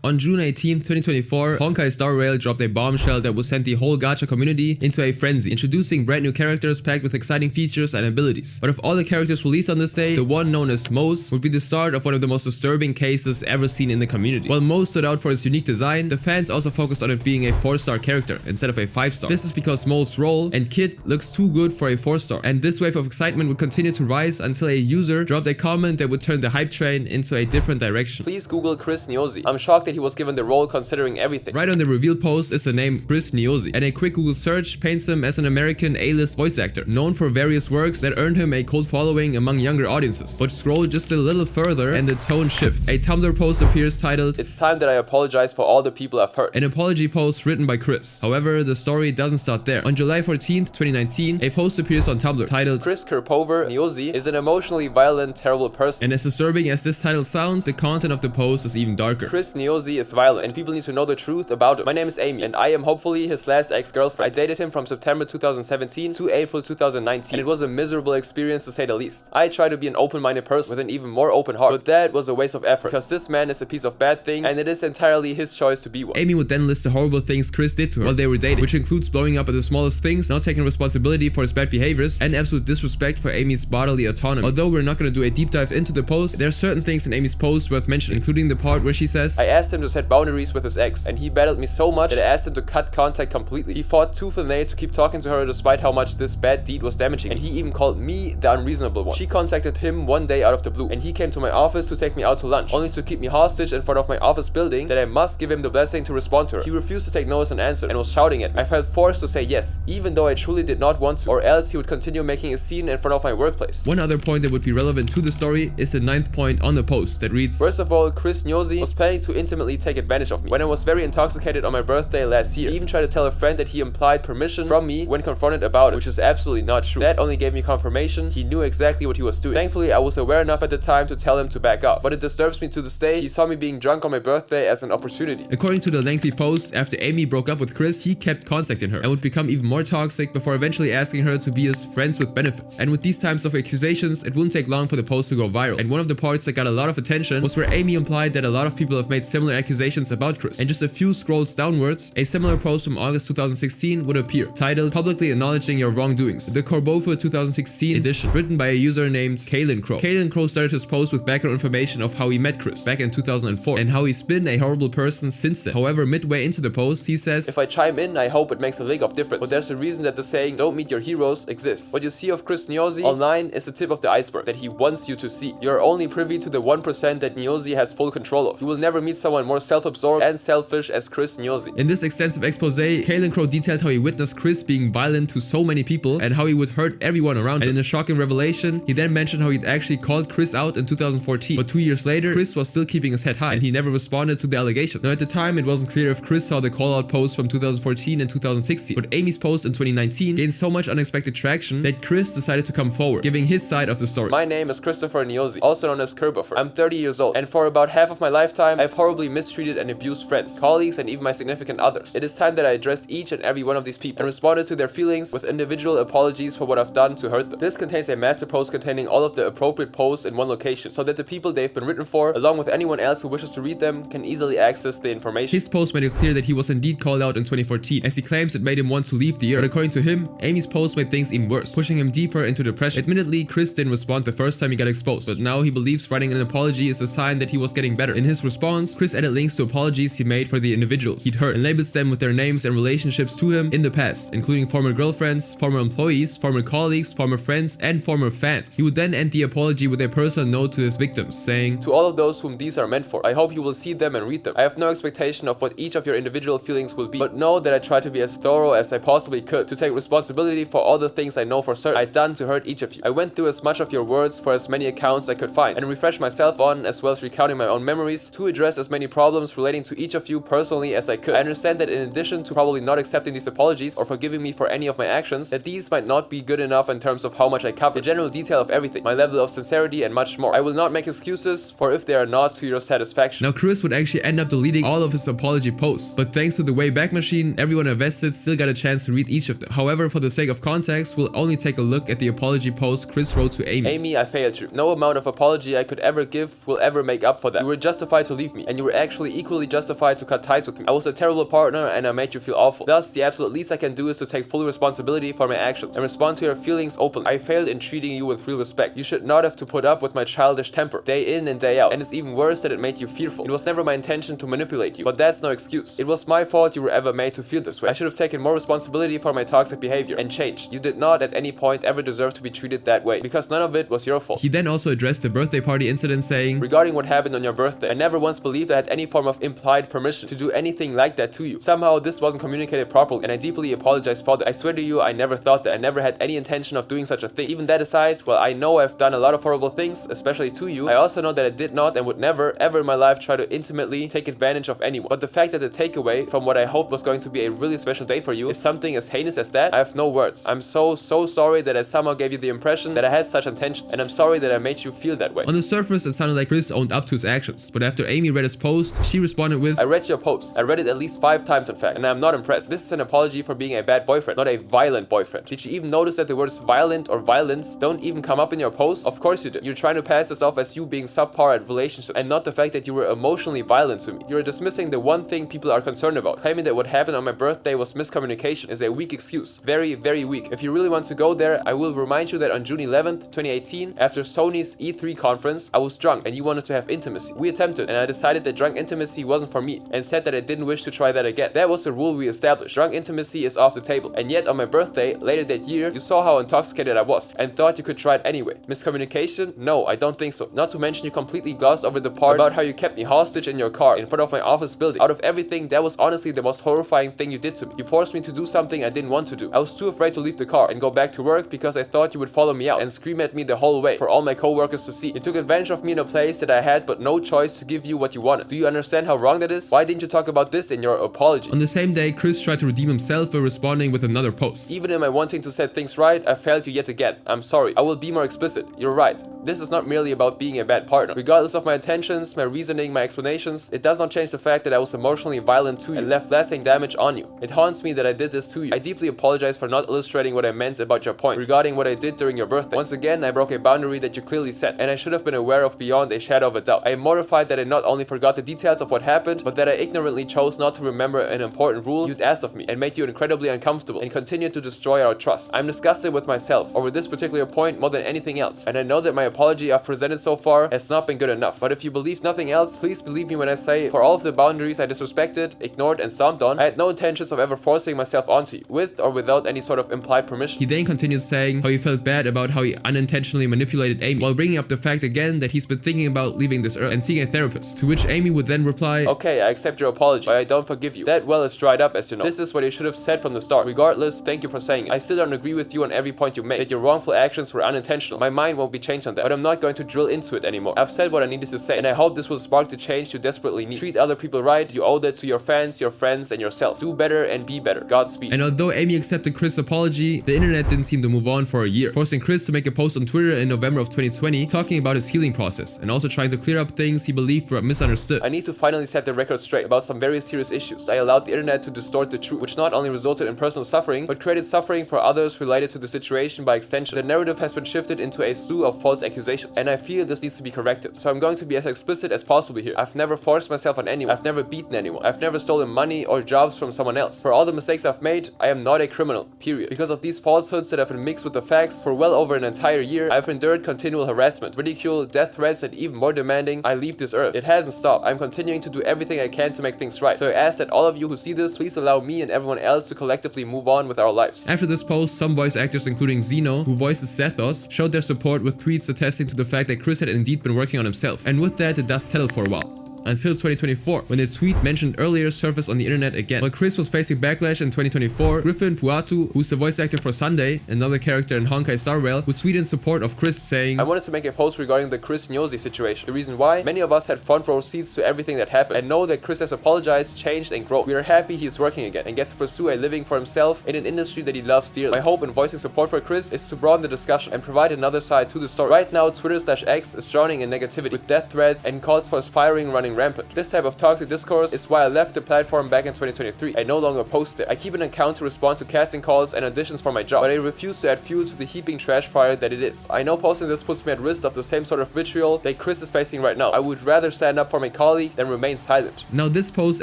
On June 18, 2024, Honkai Star Rail dropped a bombshell that would send the whole gacha community into a frenzy, introducing brand new characters packed with exciting features and abilities. But of all the characters released on this day, the one known as Mose would be the start of one of the most disturbing cases ever seen in the community. While Mose stood out for its unique design, the fans also focused on it being a 4-star character instead of a 5-star. This is because Mose's role and kit looks too good for a 4-star, and this wave of excitement would continue to rise until a user dropped a comment that would turn the hype train into a different direction. Please Google Chris Niosi. I'm shocked that he was given the role considering everything. Right on the reveal post is the name Chris Niosi, and a quick Google search paints him as an American A-list voice actor, known for various works that earned him a cult following among younger audiences. But scroll just a little further and the tone shifts. A Tumblr post appears titled, it's time that I apologize for all the people I've hurt. An apology post written by Chris. However, the story doesn't start there. On July 14th, 2019, a post appears on Tumblr titled, Chris Kerpover Niosi is an emotionally violent, terrible person. And as disturbing as this title sounds, the content of the post is even darker. Chris Niosi is violent, and people need to know the truth about him. My name is Amy, and I am hopefully his last ex-girlfriend. I dated him from September 2017 to April 2019, and it was a miserable experience to say the least. I try to be an open-minded person with an even more open heart, but that was a waste of effort, because this man is a piece of bad thing, and it is entirely his choice to be one. Amy would then list the horrible things Chris did to her while they were dating, which includes blowing up at the smallest things, not taking responsibility for his bad behaviors, and absolute disrespect for Amy's bodily autonomy. Although we're not going to do a deep dive into the post, there are certain things in Amy's post worth mentioning, including the part where she says, I asked him to set boundaries with his ex, and he battled me so much that I asked him to cut contact completely. He fought tooth and nail to keep talking to her despite how much this bad deed was damaging, and he even called me the unreasonable one. She contacted him one day out of the blue, and he came to my office to take me out to lunch, only to keep me hostage in front of my office building that I must give him the blessing to respond to her. He refused to take no as an answer and was shouting at me. I felt forced to say yes, even though I truly did not want to, or else he would continue making a scene in front of my workplace. One other point that would be relevant to the story is the 9th point on the post that reads, first of all, Chris Niosi was planning to intimately take advantage of me. When I was very intoxicated on my birthday last year, he even tried to tell a friend that he implied permission from me when confronted about it, which is absolutely not true. That only gave me confirmation he knew exactly what he was doing. Thankfully, I was aware enough at the time to tell him to back off, but it disturbs me to this day. He saw me being drunk on my birthday as an opportunity. According to the lengthy post, after Amy broke up with Chris, he kept contacting her and would become even more toxic before eventually asking her to be his friends with benefits. And with these types of accusations, it wouldn't take long for the post to go viral. And one of the parts that got a lot of attention was where Amy implied that a lot of people have made similar accusations about Chris. And just a few scrolls downwards, a similar post from August 2016 would appear, titled Publicly Acknowledging Your Wrongdoings, the Corbofa 2016 edition, written by a user named Kalen Crow. Kalen Crow started his post with background information of how he met Chris back in 2004 and how he's been a horrible person since then. However, midway into the post, he says, if I chime in, I hope it makes a lick of difference, but there's a reason that the saying, don't meet your heroes, exists. What you see of Chris Niosi online is the tip of the iceberg that he wants you to see. You're only privy to the 1% that Niosi has full control of. You will never meet someone someone more self-absorbed and selfish as Chris Nyosi. In this extensive expose, Kalen Crow detailed how he witnessed Chris being violent to so many people and how he would hurt everyone around him. And in a shocking revelation, he then mentioned how he'd actually called Chris out in 2014. But 2 years later, Chris was still keeping his head high and he never responded to the allegations. Now at the time, it wasn't clear if Chris saw the call-out post from 2014 and 2016, but Amy's post in 2019 gained so much unexpected traction that Chris decided to come forward, giving his side of the story. My name is Christopher Nyosi, also known as Kerbuffer. I'm 30 years old, and for about half of my lifetime, I've horribly mistreated and abused friends, colleagues, and even my significant others. It is time that I addressed each and every one of these people and responded to their feelings with individual apologies for what I've done to hurt them. This contains a master post containing all of the appropriate posts in one location, so that the people they've been written for, along with anyone else who wishes to read them, can easily access the information. His post made it clear that he was indeed called out in 2014, as he claims it made him want to leave the year. But according to him, Amy's post made things even worse, pushing him deeper into depression. Admittedly, Chris didn't respond the first time he got exposed, but now he believes writing an apology is a sign that he was getting better. In his response, Chris added links to apologies he made for the individuals he'd hurt and labels them with their names and relationships to him in the past, including former girlfriends, former employees, former colleagues, former friends, and former fans. He would then end the apology with a personal note to his victims, saying, "To all of those whom these are meant for, I hope you will see them and read them. I have no expectation of what each of your individual feelings will be, but know that I tried to be as thorough as I possibly could, to take responsibility for all the things I know for certain I'd done to hurt each of you. I went through as much of your words for as many accounts I could find, and refreshed myself on, as well as recounting my own memories, to address as many problems relating to each of you personally as I could. I understand that in addition to probably not accepting these apologies, or forgiving me for any of my actions, that these might not be good enough in terms of how much I covered, the general detail of everything, my level of sincerity, and much more. I will not make excuses for if they are not to your satisfaction." Now Chris would actually end up deleting all of his apology posts, but thanks to the Wayback Machine, everyone invested still got a chance to read each of them. However, for the sake of context, we'll only take a look at the apology post Chris wrote to Amy. "Amy, I failed you. No amount of apology I could ever give will ever make up for that. You were justified to leave me, and you were actually equally justified to cut ties with me. I was a terrible partner and I made you feel awful. Thus, the absolute least I can do is to take full responsibility for my actions and respond to your feelings openly. I failed in treating you with real respect. You should not have to put up with my childish temper, day in and day out, and it's even worse that it made you fearful. It was never my intention to manipulate you, but that's no excuse. It was my fault you were ever made to feel this way. I should have taken more responsibility for my toxic behavior and changed. You did not at any point ever deserve to be treated that way, because none of it was your fault." He then also addressed the birthday party incident, saying, "Regarding what happened on your birthday, I never once believed I had any form of implied permission to do anything like that to you. Somehow this wasn't communicated properly, and I deeply apologize for that. I swear to you, I never thought that. I never had any intention of doing such a thing. Even that aside, while I know I've done a lot of horrible things, especially to you, I also know that I did not and would never, ever in my life try to intimately take advantage of anyone. But the fact that the takeaway from what I hoped was going to be a really special day for you is something as heinous as that, I have no words. I'm so sorry that I somehow gave you the impression that I had such intentions, and I'm sorry that I made you feel that way." On the surface, it sounded like Chris owned up to his actions, but after Amy read his post, she responded with, "I read your post. I read it at least 5 times in fact, and I'm not impressed. This is an apology for being a bad boyfriend, not a violent boyfriend. Did you even notice that the words violent or violence don't even come up in your post? Of course you did. You're trying to pass this off as you being subpar at relationships, and not the fact that you were emotionally violent to me. You're dismissing the one thing people are concerned about. Claiming that what happened on my birthday was miscommunication is a weak excuse. Very, very weak. If you really want to go there, I will remind you that on June 11th, 2018, after Sony's E3 conference, I was drunk and you wanted to have intimacy. We attempted, and I decided that drunk intimacy wasn't for me, and said that I didn't wish to try that again. That was the rule we established. Drunk intimacy is off the table. And yet on my birthday, later that year, you saw how intoxicated I was, and thought you could try it anyway. Miscommunication? No, I don't think so. Not to mention you completely glossed over the part about how you kept me hostage in your car in front of my office building. Out of everything, that was honestly the most horrifying thing you did to me. You forced me to do something I didn't want to do. I was too afraid to leave the car and go back to work because I thought you would follow me out and scream at me the whole way for all my co-workers to see. You took advantage of me in a place that I had but no choice to give you what you wanted. Do you understand how wrong that is? Why didn't you talk about this in your apology?" On the same day, Chris tried to redeem himself by responding with another post. "Even in my wanting to set things right, I failed you yet again. I'm sorry. I will be more explicit. You're right. This is not merely about being a bad partner. Regardless of my intentions, my reasoning, my explanations, it does not change the fact that I was emotionally violent to you and left lasting damage on you. It haunts me that I did this to you. I deeply apologize for not illustrating what I meant about your point regarding what I did during your birthday. Once again, I broke a boundary that you clearly set, and I should have been aware of beyond a shadow of a doubt. I am mortified that I not only forgot the details of what happened, but that I ignorantly chose not to remember an important rule you'd asked of me and made you incredibly uncomfortable and continued to destroy our trust. I'm disgusted with myself over this particular point more than anything else, and I know that my apology I've presented so far has not been good enough. But if you believe nothing else, please believe me when I say, for all of the boundaries I disrespected, ignored, and stomped on, I had no intentions of ever forcing myself onto you, with or without any sort of implied permission." He then continued saying how he felt bad about how he unintentionally manipulated Amy, while bringing up the fact again that he's been thinking about leaving this earth and seeing a therapist, to which Amy Amy would then reply, "Okay, I accept your apology, but I don't forgive you. That well is dried up, as you know. This is what you should have said from the start. Regardless, thank you for saying it. I still don't agree with you on every point you made, that your wrongful actions were unintentional. My mind won't be changed on that, but I'm not going to drill into it anymore. I've said what I needed to say, and I hope this will spark the change you desperately need. Treat other people right, you owe that to your fans, your friends, and yourself. Do better and be better. Godspeed." And although Amy accepted Chris' apology, the internet didn't seem to move on for a year, forcing Chris to make a post on Twitter in November of 2020 talking about his healing process, and also trying to clear up things he believed were misunderstood. "I need to finally set the record straight about some very serious issues. I allowed the internet to distort the truth, which not only resulted in personal suffering, but created suffering for others related to the situation by extension. The narrative has been shifted into a slew of false accusations, and I feel this needs to be corrected. So I'm going to be as explicit as possible here. I've never forced myself on anyone. I've never beaten anyone. I've never stolen money or jobs from someone else. For all the mistakes I've made, I am not a criminal, period. Because of these falsehoods that have been mixed with the facts for well over an entire year, I've endured continual harassment, ridicule, death threats, and even more demanding, I leave this earth. It hasn't stopped. I'm continuing to do everything I can to make things right. So I ask that all of you who see this, please allow me and everyone else to collectively move on with our lives." After this post, some voice actors including Zeno, who voices Zethos, showed their support with tweets attesting to the fact that Chris had indeed been working on himself. And with that, the dust settled for a while. Until 2024, when the tweet mentioned earlier surfaced on the internet again. While Chris was facing backlash in 2024, Griffin Puatu, who's the voice actor for Sunday, another character in Honkai Star Rail, would tweet in support of Chris saying, "I wanted to make a post regarding the Chris Nyosi situation. The reason why? Many of us had front row seats to everything that happened, and know that Chris has apologized, changed, and grown. We are happy he's working again, and gets to pursue a living for himself in an industry that he loves dearly. My hope in voicing support for Chris is to broaden the discussion and provide another side to the story. Right now, Twitter/X is drowning in negativity, with death threats and calls for his firing running rampant. This type of toxic discourse is why I left the platform back in 2023. I no longer post there. I keep an account to respond to casting calls and auditions for my job, but I refuse to add fuel to the heaping trash fire that it is. I know posting this puts me at risk of the same sort of vitriol that Chris is facing right now. I would rather stand up for my colleague than remain silent." Now this post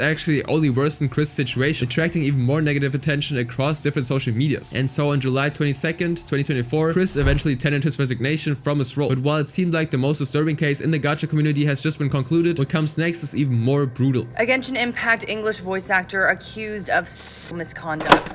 actually only worsened Chris' situation, attracting even more negative attention across different social medias. And so on July 22nd, 2024, Chris eventually tendered his resignation from his role. But while it seemed like the most disturbing case in the Gacha community has just been concluded, what comes next is even more brutal. A Genshin Impact English voice actor accused of misconduct.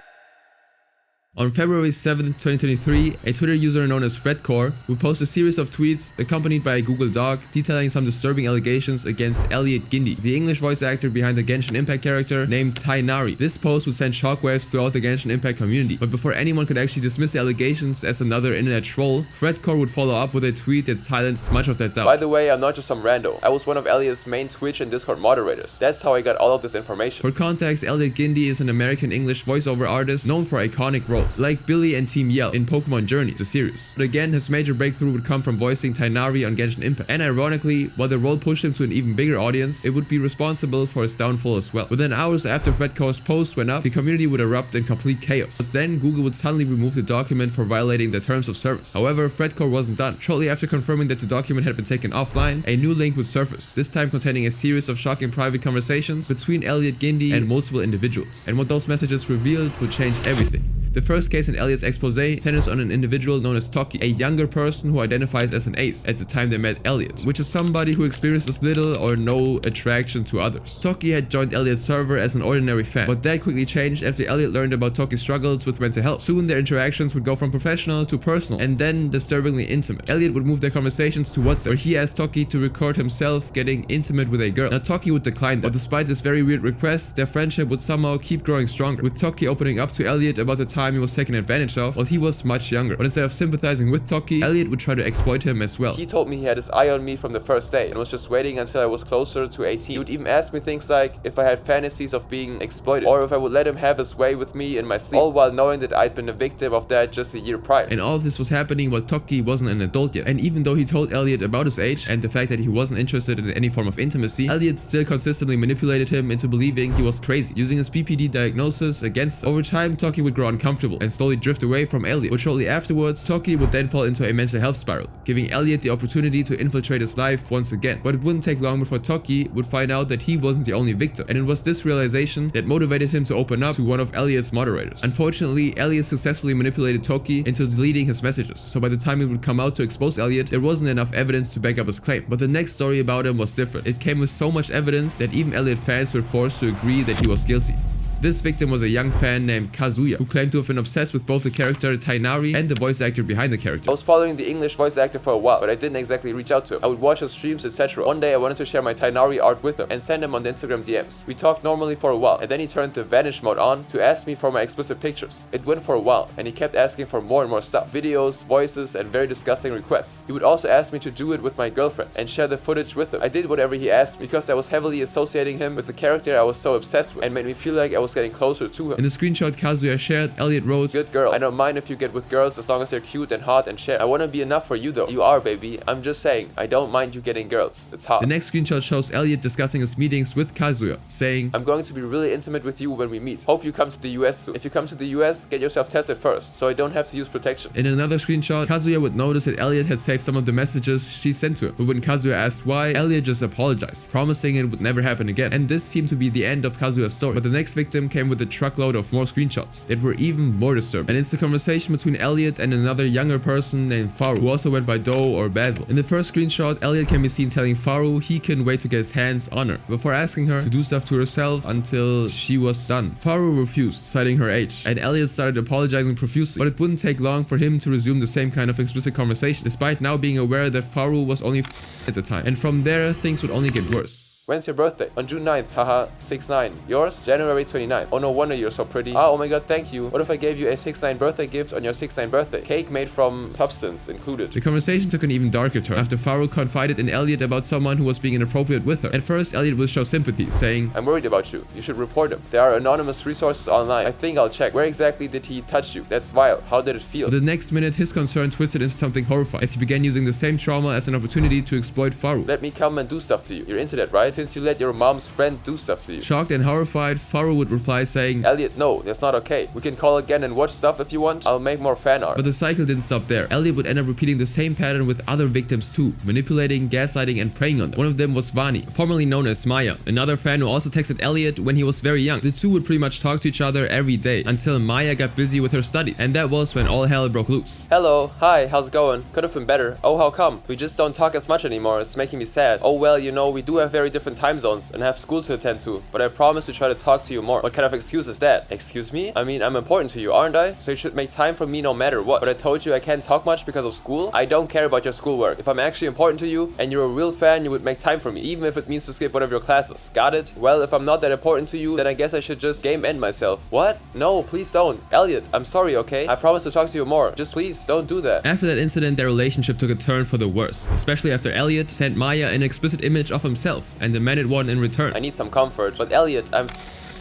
On February 7th, 2023, a Twitter user known as Fredcore would post a series of tweets accompanied by a Google Doc detailing some disturbing allegations against Elliot Gindi, the English voice actor behind the Genshin Impact character named Tighnari. This post would send shockwaves throughout the Genshin Impact community, but before anyone could actually dismiss the allegations as another internet troll, Fredcore would follow up with a tweet that silenced much of that doubt. "By the way, I'm not just some rando. I was one of Elliot's main Twitch and Discord moderators. That's how I got all of this information." For context, Elliot Gindi is an American English voiceover artist known for iconic roles, like Billy and Team Yell in Pokemon Journeys, the series. But again, his major breakthrough would come from voicing Tighnari on Genshin Impact. And ironically, while the role pushed him to an even bigger audience, it would be responsible for his downfall as well. Within hours after Fredcore's post went up, the community would erupt in complete chaos. But then Google would suddenly remove the document for violating the terms of service. However, Fredcore wasn't done. Shortly after confirming that the document had been taken offline, a new link would surface, this time containing a series of shocking private conversations between Elliot Gindi and multiple individuals. And what those messages revealed would change everything. The first case in Elliot's expose centers on an individual known as Toki, a younger person who identifies as an ace at the time they met Elliot, which is somebody who experiences little or no attraction to others. Toki had joined Elliot's server as an ordinary fan, but that quickly changed after Elliot learned about Toki's struggles with mental health. Soon their interactions would go from professional to personal, and then disturbingly intimate. Elliot would move their conversations to WhatsApp, where he asked Toki to record himself getting intimate with a girl. Now Toki would decline that, but despite this very weird request, their friendship would somehow keep growing stronger, with Toki opening up to Elliot about the time he was taken advantage of while he was much younger. But instead of sympathizing with Toki, Elliot would try to exploit him as well. "He told me he had his eye on me from the first day and was just waiting until I was closer to 18. He would even ask me things like if I had fantasies of being exploited, or if I would let him have his way with me in my sleep, all while knowing that I'd been a victim of that just a year prior." And all of this was happening while Toki wasn't an adult yet. And even though he told Elliot about his age and the fact that he wasn't interested in any form of intimacy, Elliot still consistently manipulated him into believing he was crazy, using his BPD diagnosis against him. Over time, Toki would grow uncomfortable and slowly drift away from Elliot, but shortly afterwards, Toki would then fall into a mental health spiral, giving Elliot the opportunity to infiltrate his life once again. But it wouldn't take long before Toki would find out that he wasn't the only victim, and it was this realization that motivated him to open up to one of Elliot's moderators. Unfortunately, Elliot successfully manipulated Toki into deleting his messages, so by the time it would come out to expose Elliot, there wasn't enough evidence to back up his claim. But the next story about him was different. It came with so much evidence that even Elliot fans were forced to agree that he was guilty. This victim was a young fan named Kazuya, who claimed to have been obsessed with both the character Tighnari and the voice actor behind the character. I was following the English voice actor for a while, but I didn't exactly reach out to him. I would watch his streams, etc. One day I wanted to share my Tighnari art with him and send him on the Instagram DMs. We talked normally for a while, and then he turned the vanish mode on to ask me for my explicit pictures. It went for a while, and he kept asking for more and more stuff. Videos, voices, and very disgusting requests. He would also ask me to do it with my girlfriends and share the footage with him. I did whatever he asked because I was heavily associating him with the character I was so obsessed with and made me feel like I was getting closer to him. In the screenshot Kazuya shared, Elliot wrote, "Good girl. I don't mind if you get with girls as long as they're cute and hot and share. I want to be enough for you though. You are, baby. I'm just saying, I don't mind you getting girls. It's hot." The next screenshot shows Elliot discussing his meetings with Kazuya, saying, "I'm going to be really intimate with you when we meet. Hope you come to the US soon. If you come to the US, get yourself tested first, so I don't have to use protection." In another screenshot, Kazuya would notice that Elliot had saved some of the messages she sent to him, but when Kazuya asked why, Elliot just apologized, promising it would never happen again. And this seemed to be the end of Kazuya's story. But the next victim came with a truckload of more screenshots that were even more disturbing. And it's the conversation between Elliot and another younger person named Faru, who also went by Doe or Basil. In the first screenshot, Elliot can be seen telling Faru he couldn't wait to get his hands on her, before asking her to do stuff to herself until she was done. Faru refused, citing her age, and Elliot started apologizing profusely, but it wouldn't take long for him to resume the same kind of explicit conversation, despite now being aware that Faru was only at the time. And from there, things would only get worse. "When's your birthday?" "On June 9th, haha, 6-9. Yours?" "January 29th. "Oh, no wonder you're so pretty." "Oh my god, thank you. What if I gave you a 6-9 birthday gift on your 6-9 birthday? Cake made from substance included." The conversation took an even darker turn after Faru confided in Elliot about someone who was being inappropriate with her. At first, Elliot would show sympathy, saying, "I'm worried about you. You should report him. There are anonymous resources online. I think I'll check. Where exactly did he touch you? That's vile. How did it feel?" But the next minute, his concern twisted into something horrifying as he began using the same trauma as an opportunity to exploit Faru. "Let me come and do stuff to you. You're into that, right? Since you let your mom's friend do stuff to you." Shocked and horrified, Faru would reply saying, "Elliot, no, that's not okay. We can call again and watch stuff if you want. I'll make more fan art." But the cycle didn't stop there. Elliot would end up repeating the same pattern with other victims too, manipulating, gaslighting, and preying on them. One of them was Vani, formerly known as Maya, another fan who also texted Elliot when he was very young. The two would pretty much talk to each other every day until Maya got busy with her studies, and that was when all hell broke loose. "Hello, hi, how's it going? Could have been better. Oh, how come? We just don't talk as much anymore. It's making me sad. Oh well, you know, we do have very different time zones and have school to attend to, but I promise to try to talk to you more." "What kind of excuse is that?" "Excuse me? I mean, I'm important to you, aren't I? So you should make time for me no matter what. But I told you I can't talk much because of school? I don't care about your schoolwork. If I'm actually important to you and you're a real fan, you would make time for me, even if it means to skip one of your classes. Got it? Well, if I'm not that important to you, then I guess I should just game end myself." "What? No, please don't. Elliot, I'm sorry, okay? I promise to talk to you more. Just please, don't do that." After that incident, their relationship took a turn for the worse, especially after Elliot sent Maya an explicit image of himself and demanded one in return. "I need some comfort. But Elliot, I'm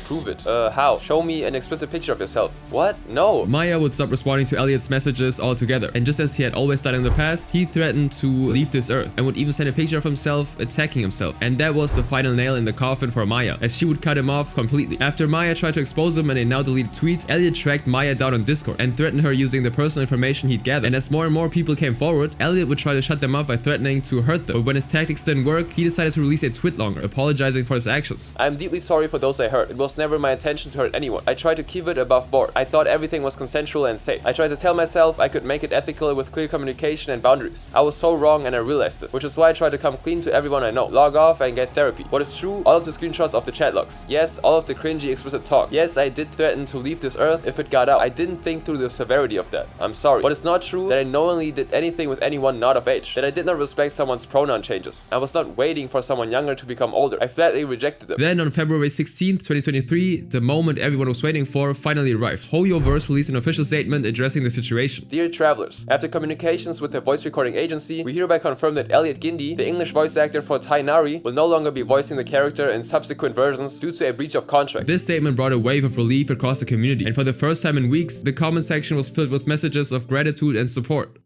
prove it. How? Show me an explicit picture of yourself." "What? No." Maya would stop responding to Elliot's messages altogether, and just as he had always done in the past, he threatened to leave this earth and would even send a picture of himself attacking himself. And that was the final nail in the coffin for Maya, as she would cut him off completely. After Maya tried to expose him in a now deleted tweet, Elliot tracked Maya down on Discord and threatened her using the personal information he'd gathered. And as more and more people came forward, Elliot would try to shut them up by threatening to hurt them. But when his tactics didn't work, he decided to release a tweet longer, apologizing for his actions. "I'm deeply sorry for those I hurt. It was never my intention to hurt anyone. I tried to keep it above board. I thought everything was consensual and safe. I tried to tell myself I could make it ethical with clear communication and boundaries. I was so wrong and I realized this, which is why I try to come clean to everyone I know. Log off and get therapy. What is true? All of the screenshots of the chat logs. Yes, all of the cringy explicit talk. Yes, I did threaten to leave this earth if it got out. I didn't think through the severity of that. I'm sorry. What is not true? That I knowingly did anything with anyone not of age. That I did not respect someone's pronoun changes. I was not waiting for someone younger to become older. I flatly rejected them." Then on February 16th, 2023, the moment everyone was waiting for finally arrived. HoYoverse released an official statement addressing the situation. "Dear travelers, after communications with the voice recording agency, we hereby confirm that Elliot Gindi, the English voice actor for Tighnari, will no longer be voicing the character in subsequent versions due to a breach of contract." This statement brought a wave of relief across the community, and for the first time in weeks, the comment section was filled with messages of gratitude and support.